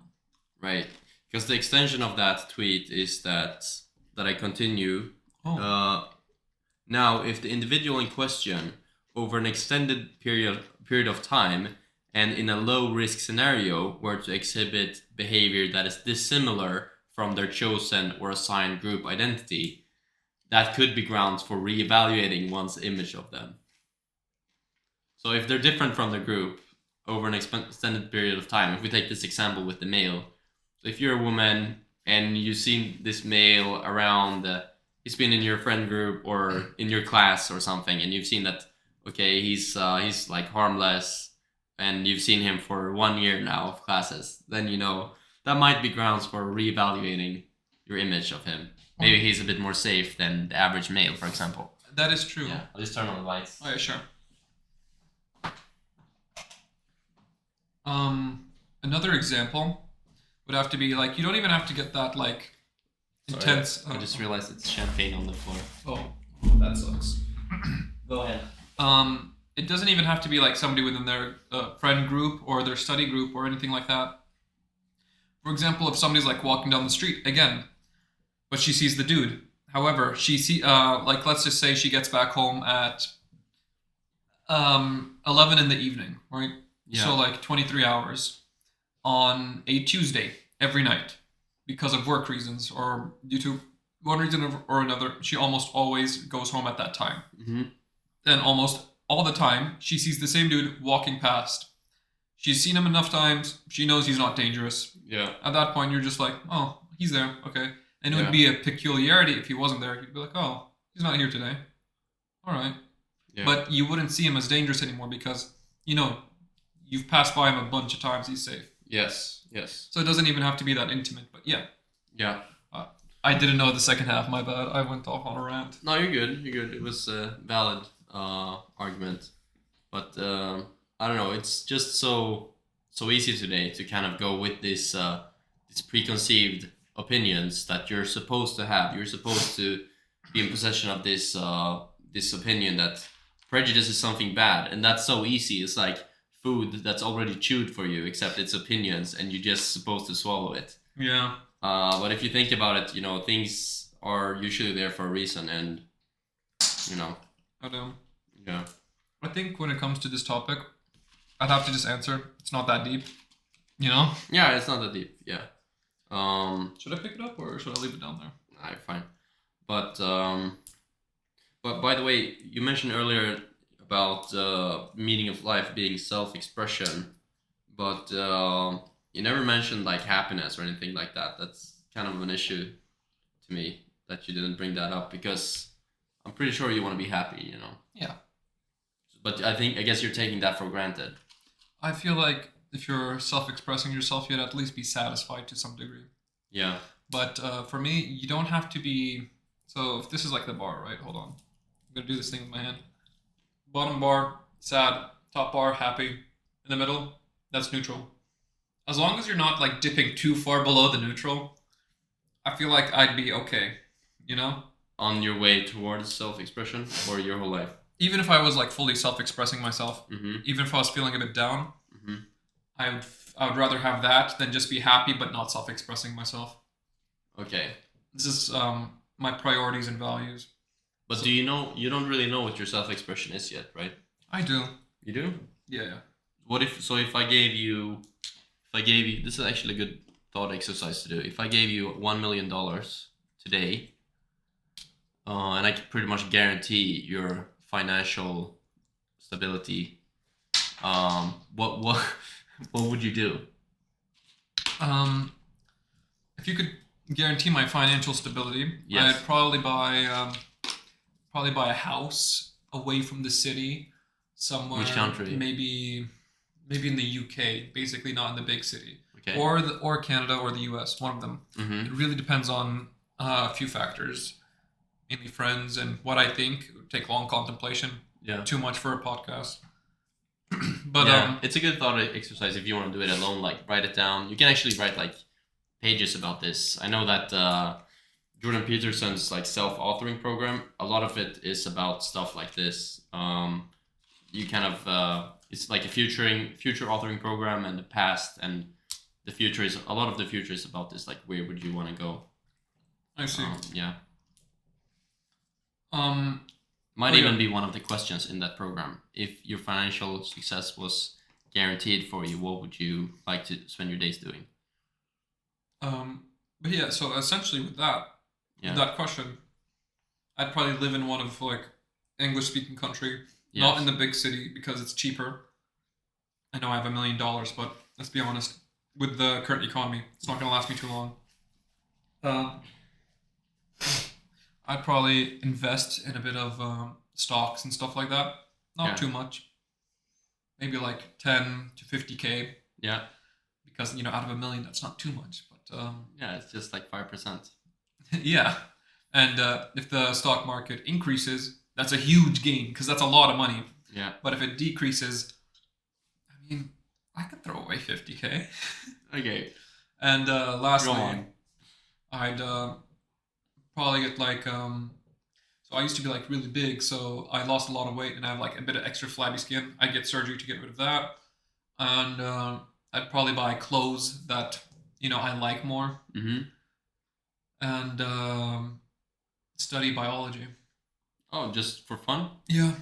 Right. Because the extension of that tweet is that I continue. Now, if the individual in question, over an extended period of time, and in a low-risk scenario were to exhibit behavior that is dissimilar from their chosen or assigned group identity, that could be grounds for reevaluating one's image of them. So if they're different from the group over an extended period of time, if we take this example with the male, so if you're a woman and you've seen this male around, he's been in your friend group or in your class or something, and you've seen that, okay, he's like harmless, and you've seen him for 1 year now of classes, then that might be grounds for reevaluating your image of him. Maybe he's a bit more safe than the average male, for example. That is true. Yeah, I'll just turn on the lights. Oh yeah, sure. Another example would have to be like, you don't even have to get that like intense. I just realized it's champagne on the floor. Oh, that sucks. Go ahead. It doesn't even have to be like somebody within their friend group or their study group or anything like that. For example, if somebody's like walking down the street again, but she sees the dude. However, like let's just say she gets back home at 11 in the evening, right? Yeah. So like 23 hours on a Tuesday every night because of work reasons or due to one reason or another. She almost always goes home at that time. Mm-hmm. Then almost all the time she sees the same dude walking past. She's seen him enough times. She knows he's not dangerous. Yeah. At that point, you're just like, oh, he's there. Okay. And it would be a peculiarity if he wasn't there. You'd be like, oh, he's not here today. All right. Yeah. But you wouldn't see him as dangerous anymore because, you've passed by him a bunch of times. He's safe. Yes. So it doesn't even have to be that intimate. But yeah. Yeah. I didn't know the second half. My bad. I went off on a rant. No, you're good. It was a valid argument. But I don't know. It's just so easy today to kind of go with this preconceived opinions that you're supposed to have. You're supposed to be in possession of this opinion that prejudice is something bad, and that's so easy. It's like food that's already chewed for you, except it's opinions, and you're just supposed to swallow it. Yeah. But if you think about it, things are usually there for a reason, and I know. Yeah. I think when it comes to this topic, I'd have to just answer. It's not that deep. Yeah, it's not that deep. Yeah. Should I pick it up or should I leave it down there? Alright, fine. But by the way, you mentioned earlier about meaning of life being self-expression, but you never mentioned like happiness or anything like that. That's kind of an issue to me that you didn't bring that up, because I'm pretty sure you want to be happy, Yeah. But I guess you're taking that for granted. I feel like if you're self-expressing yourself, you'd at least be satisfied to some degree. Yeah. But for me, you don't have to be... So if this is like the bar, right? Hold on. I'm going to do this thing with my hand. Bottom bar, sad. Top bar, happy. In the middle, that's neutral. As long as you're not like dipping too far below the neutral, I feel like I'd be okay. On your way towards self-expression or your whole life? Even if I was like fully self-expressing myself, mm-hmm. even if I was feeling a bit down, mm-hmm. I would rather have that than just be happy but not self-expressing myself. Okay. This is my priorities and values. But do you don't really know what your self-expression is yet, right? I do. You do? Yeah. If I gave you, this is actually a good thought exercise to do. If I gave you $1 million today, and I could pretty much guarantee your financial stability, what would you do? If you could guarantee my financial stability, yes. I'd probably buy a house away from the city, somewhere. Which country? Maybe in the UK, basically not in the big city. Okay. Or Canada or the US, one of them. Mm-hmm. It really depends on a few factors, mainly friends and what I think. It would take long contemplation. Yeah. Too much for a podcast. But yeah, it's a good thought exercise if you want to do it alone. Like, write it down. You can actually write like pages about this. I know that Jordan Peterson's like self-authoring program, a lot of it is about stuff like this. You kind of it's like a future authoring program, and the past and the future is a lot of the future is about this. Like, where would you want to go? I see. Yeah. Might even be one of the questions in that program. If your financial success was guaranteed for you, what would you like to spend your days doing? But yeah, so essentially with that question, I'd probably live in one of like English speaking country, not in the big city because it's cheaper. I know I have $1 million, but let's be honest, with the current economy, it's not going to last me too long. I'd probably invest in a bit of stocks and stuff like that. Not too much. Maybe like 10 to 50K. Yeah. Because, out of $1 million, that's not too much. But it's just like 5%. Yeah. And if the stock market increases, that's a huge gain because that's a lot of money. Yeah. But if it decreases, I could throw away 50K. Okay. And lastly, I'd probably get like so I used to be like really big, so I lost a lot of weight and I have like a bit of extra flabby skin. I'd get surgery to get rid of that, and I'd probably buy clothes that I like more, and study biology. Oh, just for fun? Yeah.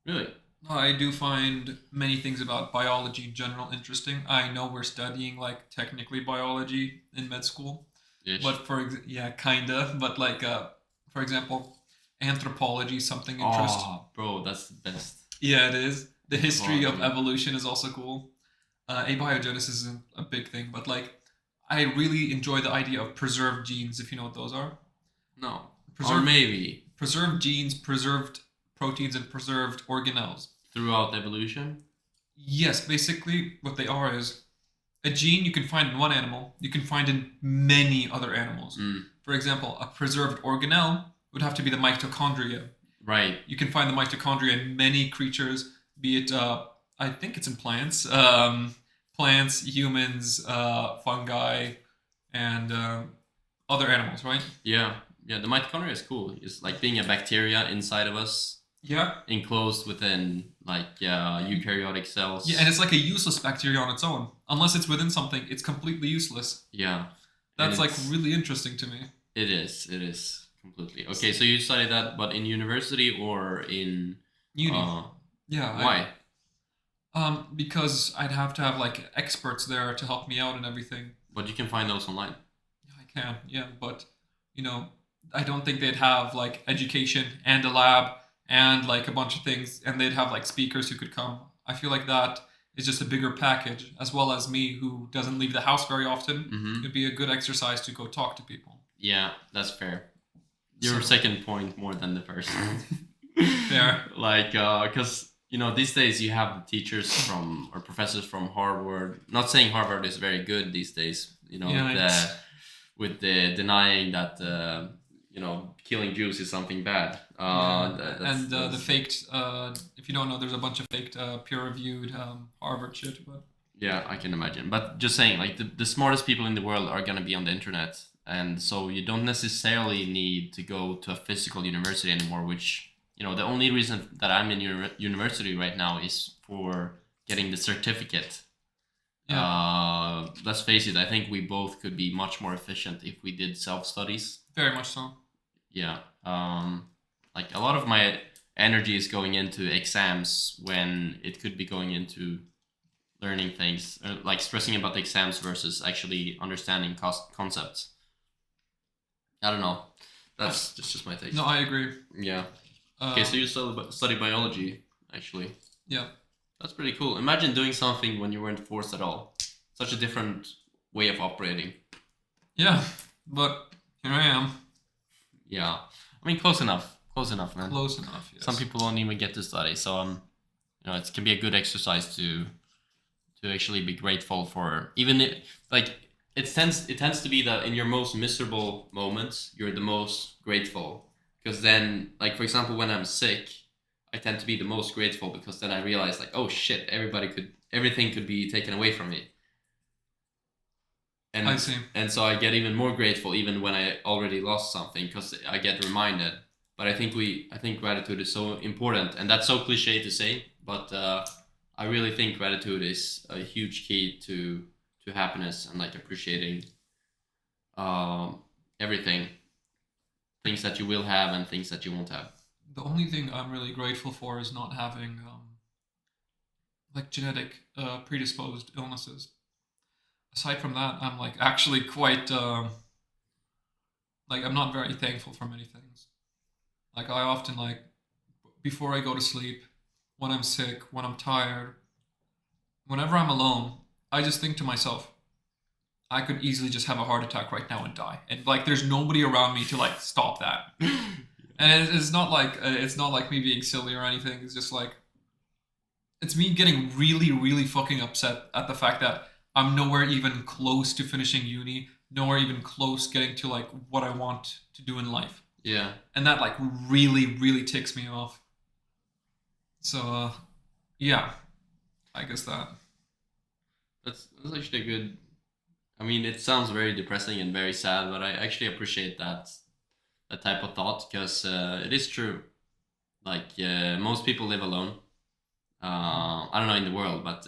Really? I do find many things about biology in general interesting. I know we're studying like technically biology in med school. Ish. But kinda. But like, for example, anthropology is something interesting. Oh, bro, that's the best. Yeah, it is. The history of evolution is also cool. Abiogenesis is a big thing, but like, I really enjoy the idea of preserved genes, if you know what those are. No. Or maybe. Preserved genes, preserved proteins, and preserved organelles. Throughout evolution? Yes, basically what they are is a gene you can find in one animal, you can find in many other animals. For example, a preserved organelle would have to be the mitochondria. Right. You can find the mitochondria in many creatures, be it, I think it's in plants, plants, humans, fungi, and other animals, right? Yeah. Yeah, the mitochondria is cool. It's like being a bacteria inside of us. Yeah. Enclosed within like eukaryotic cells. Yeah, and it's like a useless bacteria on its own. Unless it's within something, it's completely useless. Yeah. That's like really interesting to me. It is completely. Okay, so you studied that, but in university or in uni? Yeah. Why? Because I'd have to have like experts there to help me out and everything. But you can find those online. Yeah, I can. Yeah, but I don't think they'd have like education and a lab and like a bunch of things, and they'd have like speakers who could come. I feel like that is just a bigger package, as well as me who doesn't leave the house very often. It'd be a good exercise to go talk to people. Yeah, that's fair. Your second point more than the first. Fair. Like, because these days you have teachers or professors from Harvard. Not saying Harvard is very good these days. With the denying that killing Jews is something bad. The faked. If you don't know, there's a bunch of faked peer-reviewed Harvard shit. But yeah, I can imagine. But just saying, like the smartest people in the world are gonna be on the internet, and so you don't necessarily need to go to a physical university anymore. Which the only reason that I'm in university right now is for getting the certificate. Yeah. Let's face it, I think we both could be much more efficient if we did self-studies. Very much so. Yeah. Like a lot of my energy is going into exams when it could be going into learning things, like stressing about the exams versus actually understanding concepts. I don't know. That's just my take. No, I agree. Yeah. Okay, so you study biology, actually. Yeah. That's pretty cool. Imagine doing something when you weren't forced at all. Such a different way of operating. Yeah, but here I am. Yeah. I mean, close enough. Close enough, man. Close enough, yes. Some people don't even get to study. So, it can be a good exercise to actually be grateful for. Even it tends to be that in your most miserable moments, you're the most grateful. Because then, like, for example, when I'm sick, I tend to be the most grateful because then I realize like, oh shit, everything could be taken away from me. And I see. And so I get even more grateful even when I already lost something because I get reminded. But I think gratitude is so important, and that's so cliche to say, but I really think gratitude is a huge key to happiness and like appreciating everything, things that you will have and things that you won't have. The only thing I'm really grateful for is not having like genetic predisposed illnesses. Aside from that, I'm like actually quite like I'm not very thankful for many things. Like I often like before I go to sleep, when I'm sick, when I'm tired, whenever I'm alone, I just think to myself, I could easily just have a heart attack right now and die, and like there's nobody around me to like stop that. And it's not like me being silly or anything. It's just like it's me getting really, really fucking upset at the fact that I'm nowhere even close to finishing uni, nowhere even close getting to like what I want to do in life. Yeah. And that like really, really ticks me off. So, yeah, I guess that. That's actually a good. I mean, it sounds very depressing and very sad, but I actually appreciate that type of thought because it is true. Like most people live alone. I don't know in the world, but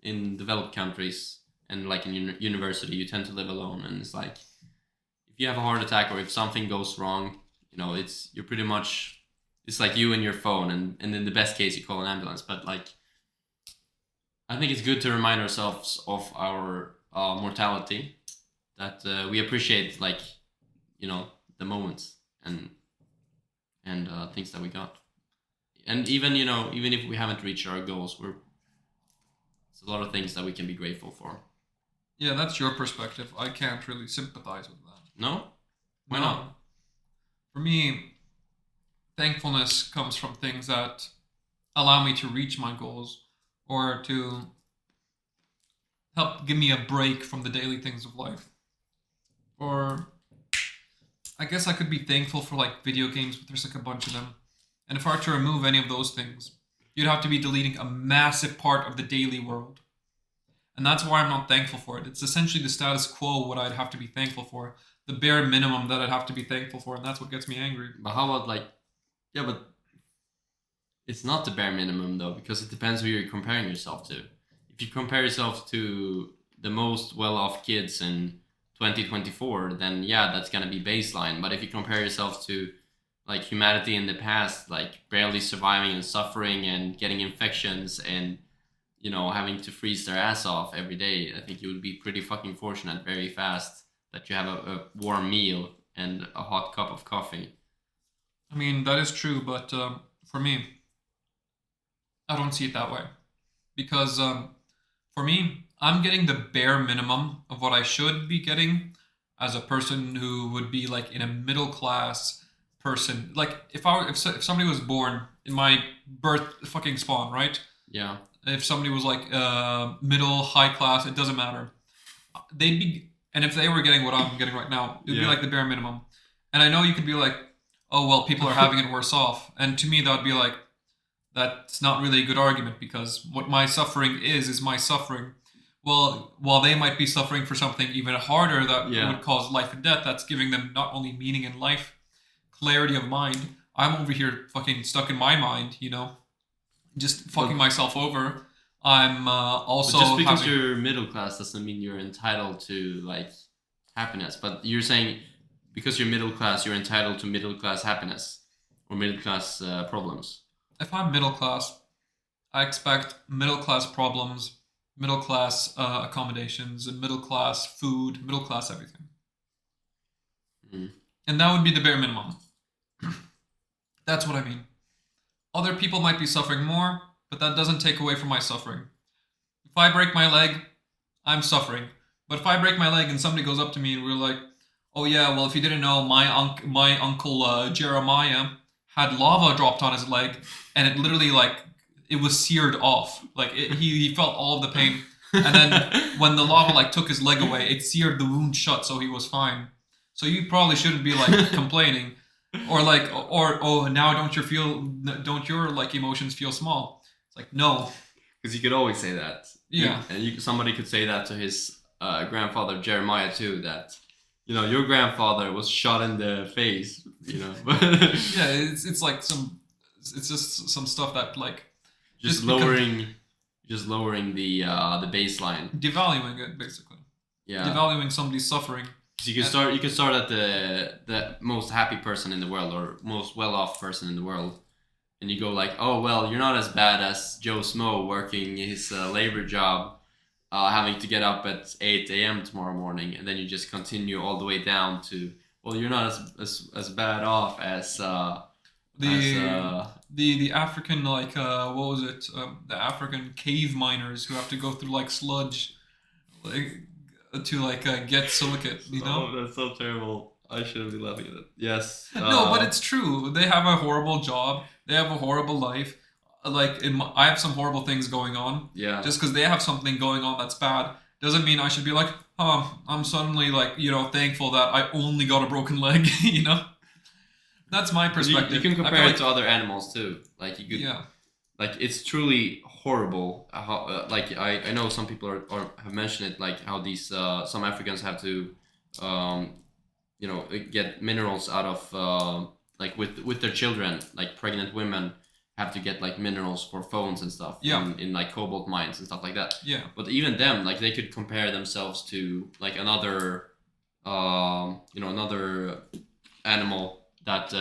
in developed countries and like in university, you tend to live alone, and it's like if you have a heart attack or if something goes wrong, you know, you're pretty much it's like you and your phone, and in the best case, you call an ambulance. But like, I think it's good to remind ourselves of our mortality, that we appreciate like, you know, the moments and things that we got. And even, you know, even if we haven't reached our goals, it's a lot of things that we can be grateful for. Yeah, that's your perspective. I can't really sympathize with that. No? Why not? For me, thankfulness comes from things that allow me to reach my goals or to help give me a break from the daily things of life. Or I guess I could be thankful for like video games, but there's like a bunch of them. And if I were to remove any of those things, you'd have to be deleting a massive part of the daily world. And that's why I'm not thankful for it. It's essentially the status quo, what I'd have to be thankful for. The bare minimum that I'd have to be thankful for, and that's what gets me angry. But how about like, yeah, but it's not the bare minimum though, because it depends who you're comparing yourself to. If you compare yourself to the most well-off kids in 2024, then yeah, that's gonna be baseline. But if you compare yourself to like humanity in the past, like barely surviving and suffering and getting infections and, you know, having to freeze their ass off every day, I think you would be pretty fucking fortunate very fast that you have a warm meal and a hot cup of coffee. I mean, that is true, but for me, I don't see it that way. Because for me, I'm getting the bare minimum of what I should be getting as a person who would be like in a middle class person. Like if somebody was born in my birth fucking spawn, right? Yeah. If somebody was like middle, high class, it doesn't matter. They'd be, and if they were getting what I'm getting right now, it'd be like the bare minimum. And I know you could be like, oh well, people are having it worse off. And to me, that would be like, that's not really a good argument because what my suffering is my suffering. Well, while they might be suffering for something even harder that would cause life and death, that's giving them not only meaning in life, clarity of mind. I'm over here fucking stuck in my mind, you know, just fucking myself over. I'm also. But just because you're middle class doesn't mean you're entitled to like happiness. But you're saying because you're middle class, you're entitled to middle class happiness or middle class problems. If I'm middle class, I expect middle class problems, middle class accommodations, and middle class food, middle class everything. Mm. And that would be the bare minimum. That's what I mean. Other people might be suffering more, but that doesn't take away from my suffering. If I break my leg, I'm suffering. But if I break my leg and somebody goes up to me and we're like, oh yeah, well if you didn't know, my uncle Jeremiah had lava dropped on his leg, and it literally like it was seared off. Like he felt all of the pain, and then when the lava like took his leg away, it seared the wound shut, so he was fine. So you probably shouldn't be like complaining, or like or oh now don't your like emotions feel small? It's like no, because you could always say that. Yeah, and somebody could say that to his grandfather Jeremiah too. That, you know, your grandfather was shot in the face, you know. Yeah, it's like it's just some stuff that like just lowering the baseline, devaluing it basically. Yeah, devaluing somebody's suffering. So you can start at the most happy person in the world or most well-off person in the world, and you go like, oh well, you're not as bad as Joe Smo working his labor job, having to get up at 8 a.m. tomorrow morning, and then you just continue all the way down to, well, you're not as bad off as the African, like what was it, the African cave miners who have to go through like sludge, like to like get silicate, you know. Oh, that's so terrible. I shouldn't be laughing at it. Yes. No, but it's true. They have a horrible job. They have a horrible life. Like I have some horrible things going on. Yeah. Just because they have something going on that's bad doesn't mean I should be like, oh, I'm suddenly like, thankful that I only got a broken leg. That's my perspective. You can compare it to other animals too. Like you could. Yeah. Like it's truly horrible. How like I know some people have mentioned it, like how these some Africans have to get minerals out of like with their children, like pregnant women have to get like minerals for phones and stuff. Yeah. In like cobalt mines and stuff like that. Yeah. But even them, like they could compare themselves to like another another animal that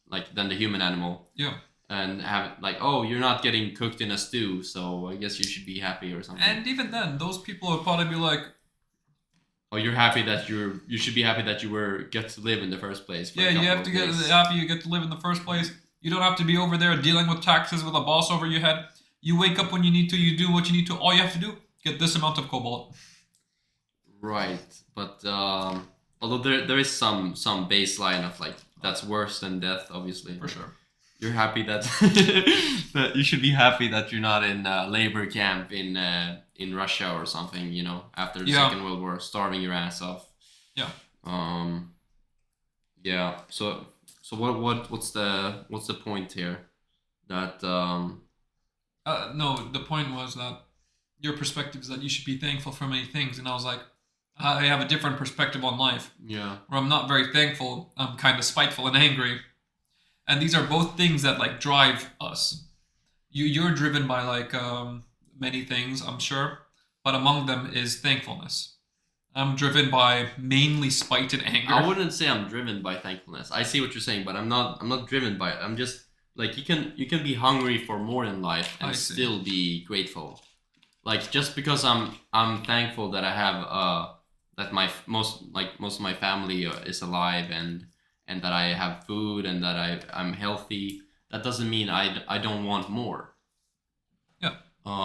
like than the human animal. Yeah. And have like, oh, you're not getting cooked in a stew, so I guess you should be happy or something. And even then, those people would probably be like, oh, you're happy that you should be happy that you get to live in the first place. Yeah, you have to get happy you get to live in the first place. You don't have to be over there dealing with taxes with a boss over your head. You wake up when you need to, you do what you need to. All you have to do, get this amount of cobalt. Right, but although there is some baseline of like that's worse than death, obviously. For sure. You're happy that that you should be happy that you're not in a labor camp in Russia or something, after the Second World War, starving your ass off. Yeah. Yeah. So what's the point here? That no, the point was that your perspective is that you should be thankful for many things, and I was like, I have a different perspective on life. Yeah. Where I'm not very thankful. I'm kind of spiteful and angry. And these are both things that like drive us. You're driven by like many things, I'm sure, but among them is thankfulness. I'm driven by mainly spite and anger. I wouldn't say I'm driven by thankfulness. I see what you're saying, but I'm not driven by it. I'm just like you can be hungry for more in life and still be grateful. Like just because I'm thankful that I have that most of my family is alive and that I have food and that I'm healthy, that doesn't mean I don't want more. Yeah.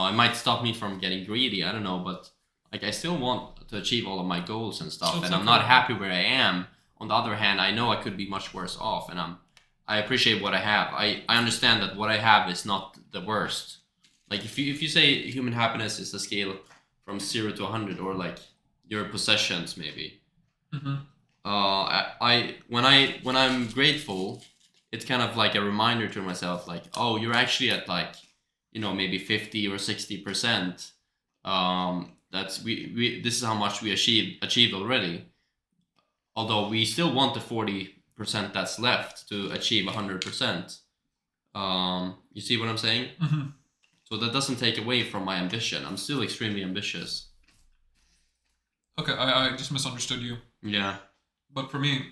It might stop me from getting greedy, I don't know, but like I still want to achieve all of my goals and stuff, and I'm not happy where I am. On the other hand, I know I could be much worse off, and I appreciate what I have. I understand that what I have is not the worst. Like if you say human happiness is a scale from 0 to 100, or like your possessions maybe. Mm-hmm. When I'm grateful, it's kind of like a reminder to myself, like, oh, you're actually at like, maybe 50 or 60%. That's we this is how much we achieved already. Although we still want the 40% that's left to achieve 100%. You see what I'm saying? Mm-hmm. So that doesn't take away from my ambition. I'm still extremely ambitious. Okay, I just misunderstood you. Yeah. But for me,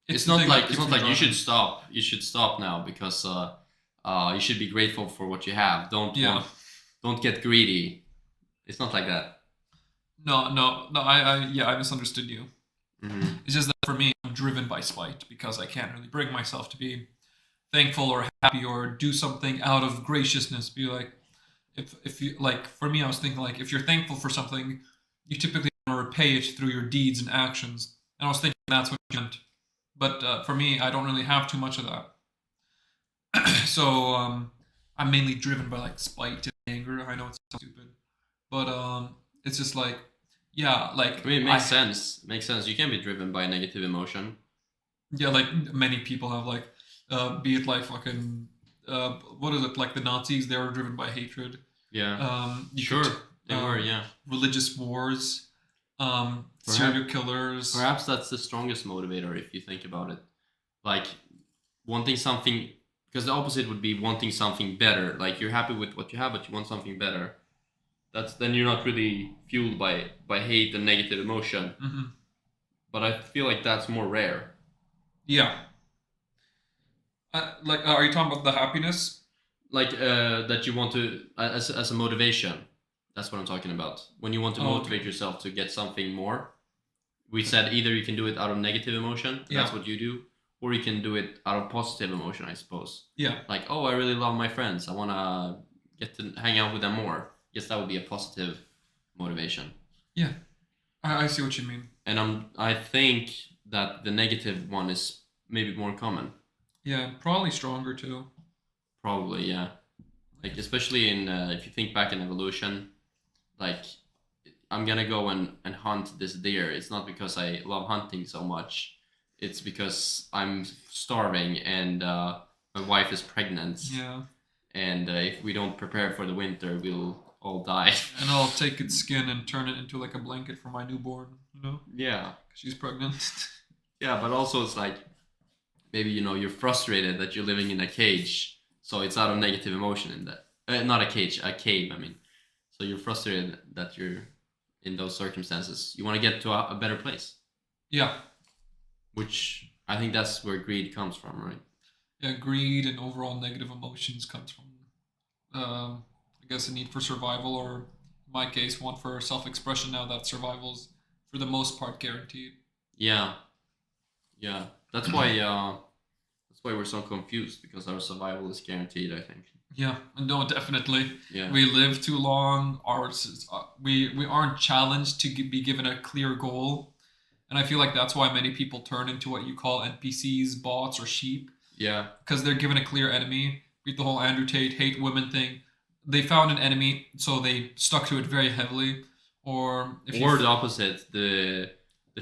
it's not like you should stop. You should stop now because you should be grateful for what you have. Don't get greedy. It's not like that. No. I misunderstood you. Mm-hmm. It's just that for me, I'm driven by spite because I can't really bring myself to be thankful or happy or do something out of graciousness. Be like, if you like, for me, I was thinking like, if you're thankful for something, you typically want to repay it through your deeds and actions. And I was thinking that's what you meant. But for me, I don't really have too much of that. So I'm mainly driven by like spite and anger. I know it's stupid, but it's just like, yeah, like. I mean, it makes sense. It makes sense. You can be driven by negative emotion. Yeah, like many people have like, be it like fucking, what is it, like the Nazis? They were driven by hatred. Yeah. Sure. They were, yeah. Religious wars. Serial killers. Perhaps that's the strongest motivator if you think about it. Like wanting something, because the opposite would be wanting something better. Like you're happy with what you have, but you want something better. Then you're not really fueled by hate and negative emotion. Mm-hmm. But I feel like that's more rare. Yeah. Are you talking about the happiness? Like that you want to as a motivation. That's what I'm talking about. When you want to motivate yourself to get something more, we said either you can do it out of negative emotion, that's what you do, or you can do it out of positive emotion, I suppose. Yeah. Like, oh, I really love my friends, I want to get to hang out with them more. Yes, that would be a positive motivation. Yeah, I see what you mean. And I think that the negative one is maybe more common. Yeah, probably stronger too. Probably, yeah. Like, especially in if you think back in evolution, like, I'm gonna go and hunt this deer. It's not because I love hunting so much. It's because I'm starving and my wife is pregnant. Yeah. And if we don't prepare for the winter, we'll all die. And I'll take its skin and turn it into like a blanket for my newborn, you know? Yeah. She's pregnant. Yeah, but also it's like, maybe, you're frustrated that you're living in a cage. So it's out of negative emotion in that. Not a cage, a cave, I mean. So you're frustrated that you're in those circumstances. You want to get to a better place. Yeah. Which I think that's where greed comes from, right? Yeah, greed and overall negative emotions comes from, I guess, a need for survival, or in my case, one for self-expression. Now that survival's for the most part guaranteed. Yeah, yeah. That's why we're so confused, because our survival is guaranteed, I think. Yeah, no, definitely. Yeah. We live too long. We aren't challenged to be given a clear goal, and I feel like that's why many people turn into what you call NPCs, bots, or sheep. Yeah. Because they're given a clear enemy. Read the whole Andrew Tate hate women thing. They found an enemy, so they stuck to it very heavily. Or the opposite, the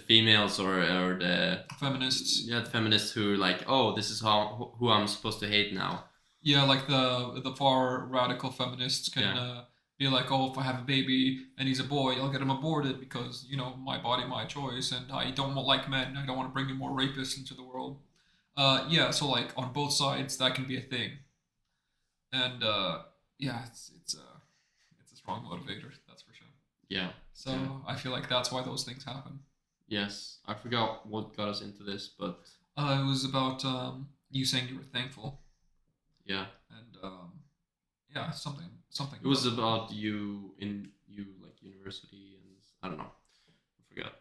females or the feminists. Yeah, the feminists who are like, oh, this is who I'm supposed to hate now. Yeah, like the far radical feminists can be like, oh, if I have a baby and he's a boy, I'll get him aborted because, my body, my choice, and I don't like men. I don't want to bring in more rapists into the world. Yeah, so like on both sides, that can be a thing. And it's a strong motivator, that's for sure. Yeah. So I feel like that's why those things happen. Yes, I forgot what got us into this, but it was about you saying you were thankful. Yeah. And something. It was about you like university, and I don't know, I forgot.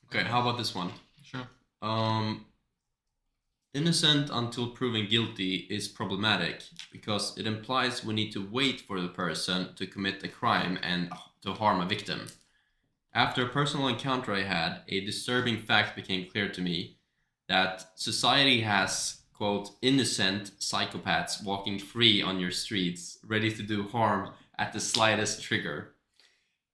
Okay, how about this one? Sure. Innocent until proven guilty is problematic because it implies we need to wait for the person to commit a crime and to harm a victim. After a personal encounter I had, a disturbing fact became clear to me that society has, quote, innocent psychopaths walking free on your streets, ready to do harm at the slightest trigger.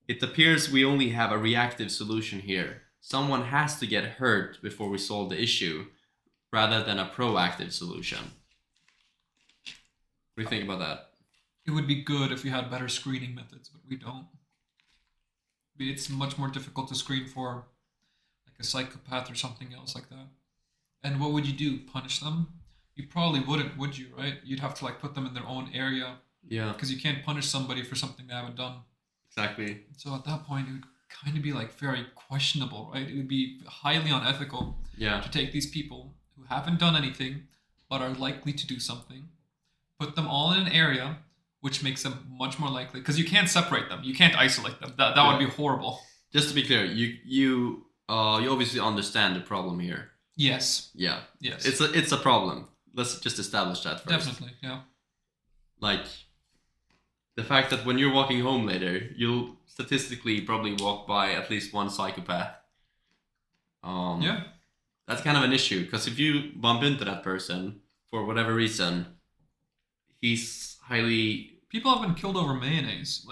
It appears we only have a reactive solution here. Someone has to get hurt before we solve the issue, rather than a proactive solution. What do you think about that? It would be good if we had better screening methods, but we don't. It's much more difficult to screen for like a psychopath or something else like that. And what would you do? Punish them? You probably wouldn't, would you, right? You'd have to like put them in their own area. Yeah. Because you can't punish somebody for something they haven't done. Exactly. So at that point, it would kind of be like very questionable, right? It would be highly unethical to take these people who haven't done anything but are likely to do something, put them all in an area, which makes them much more likely, because you can't separate them, you can't isolate them. That would be horrible. Just to be clear, you obviously understand the problem here. Yes. Yeah. Yes. It's a problem. Let's just establish that first. Definitely. Yeah. Like the fact that when you're walking home later, you'll statistically probably walk by at least one psychopath. Yeah. That's kind of an issue, because if you bump into that person for whatever reason, he's highly... People have been killed over mayonnaise.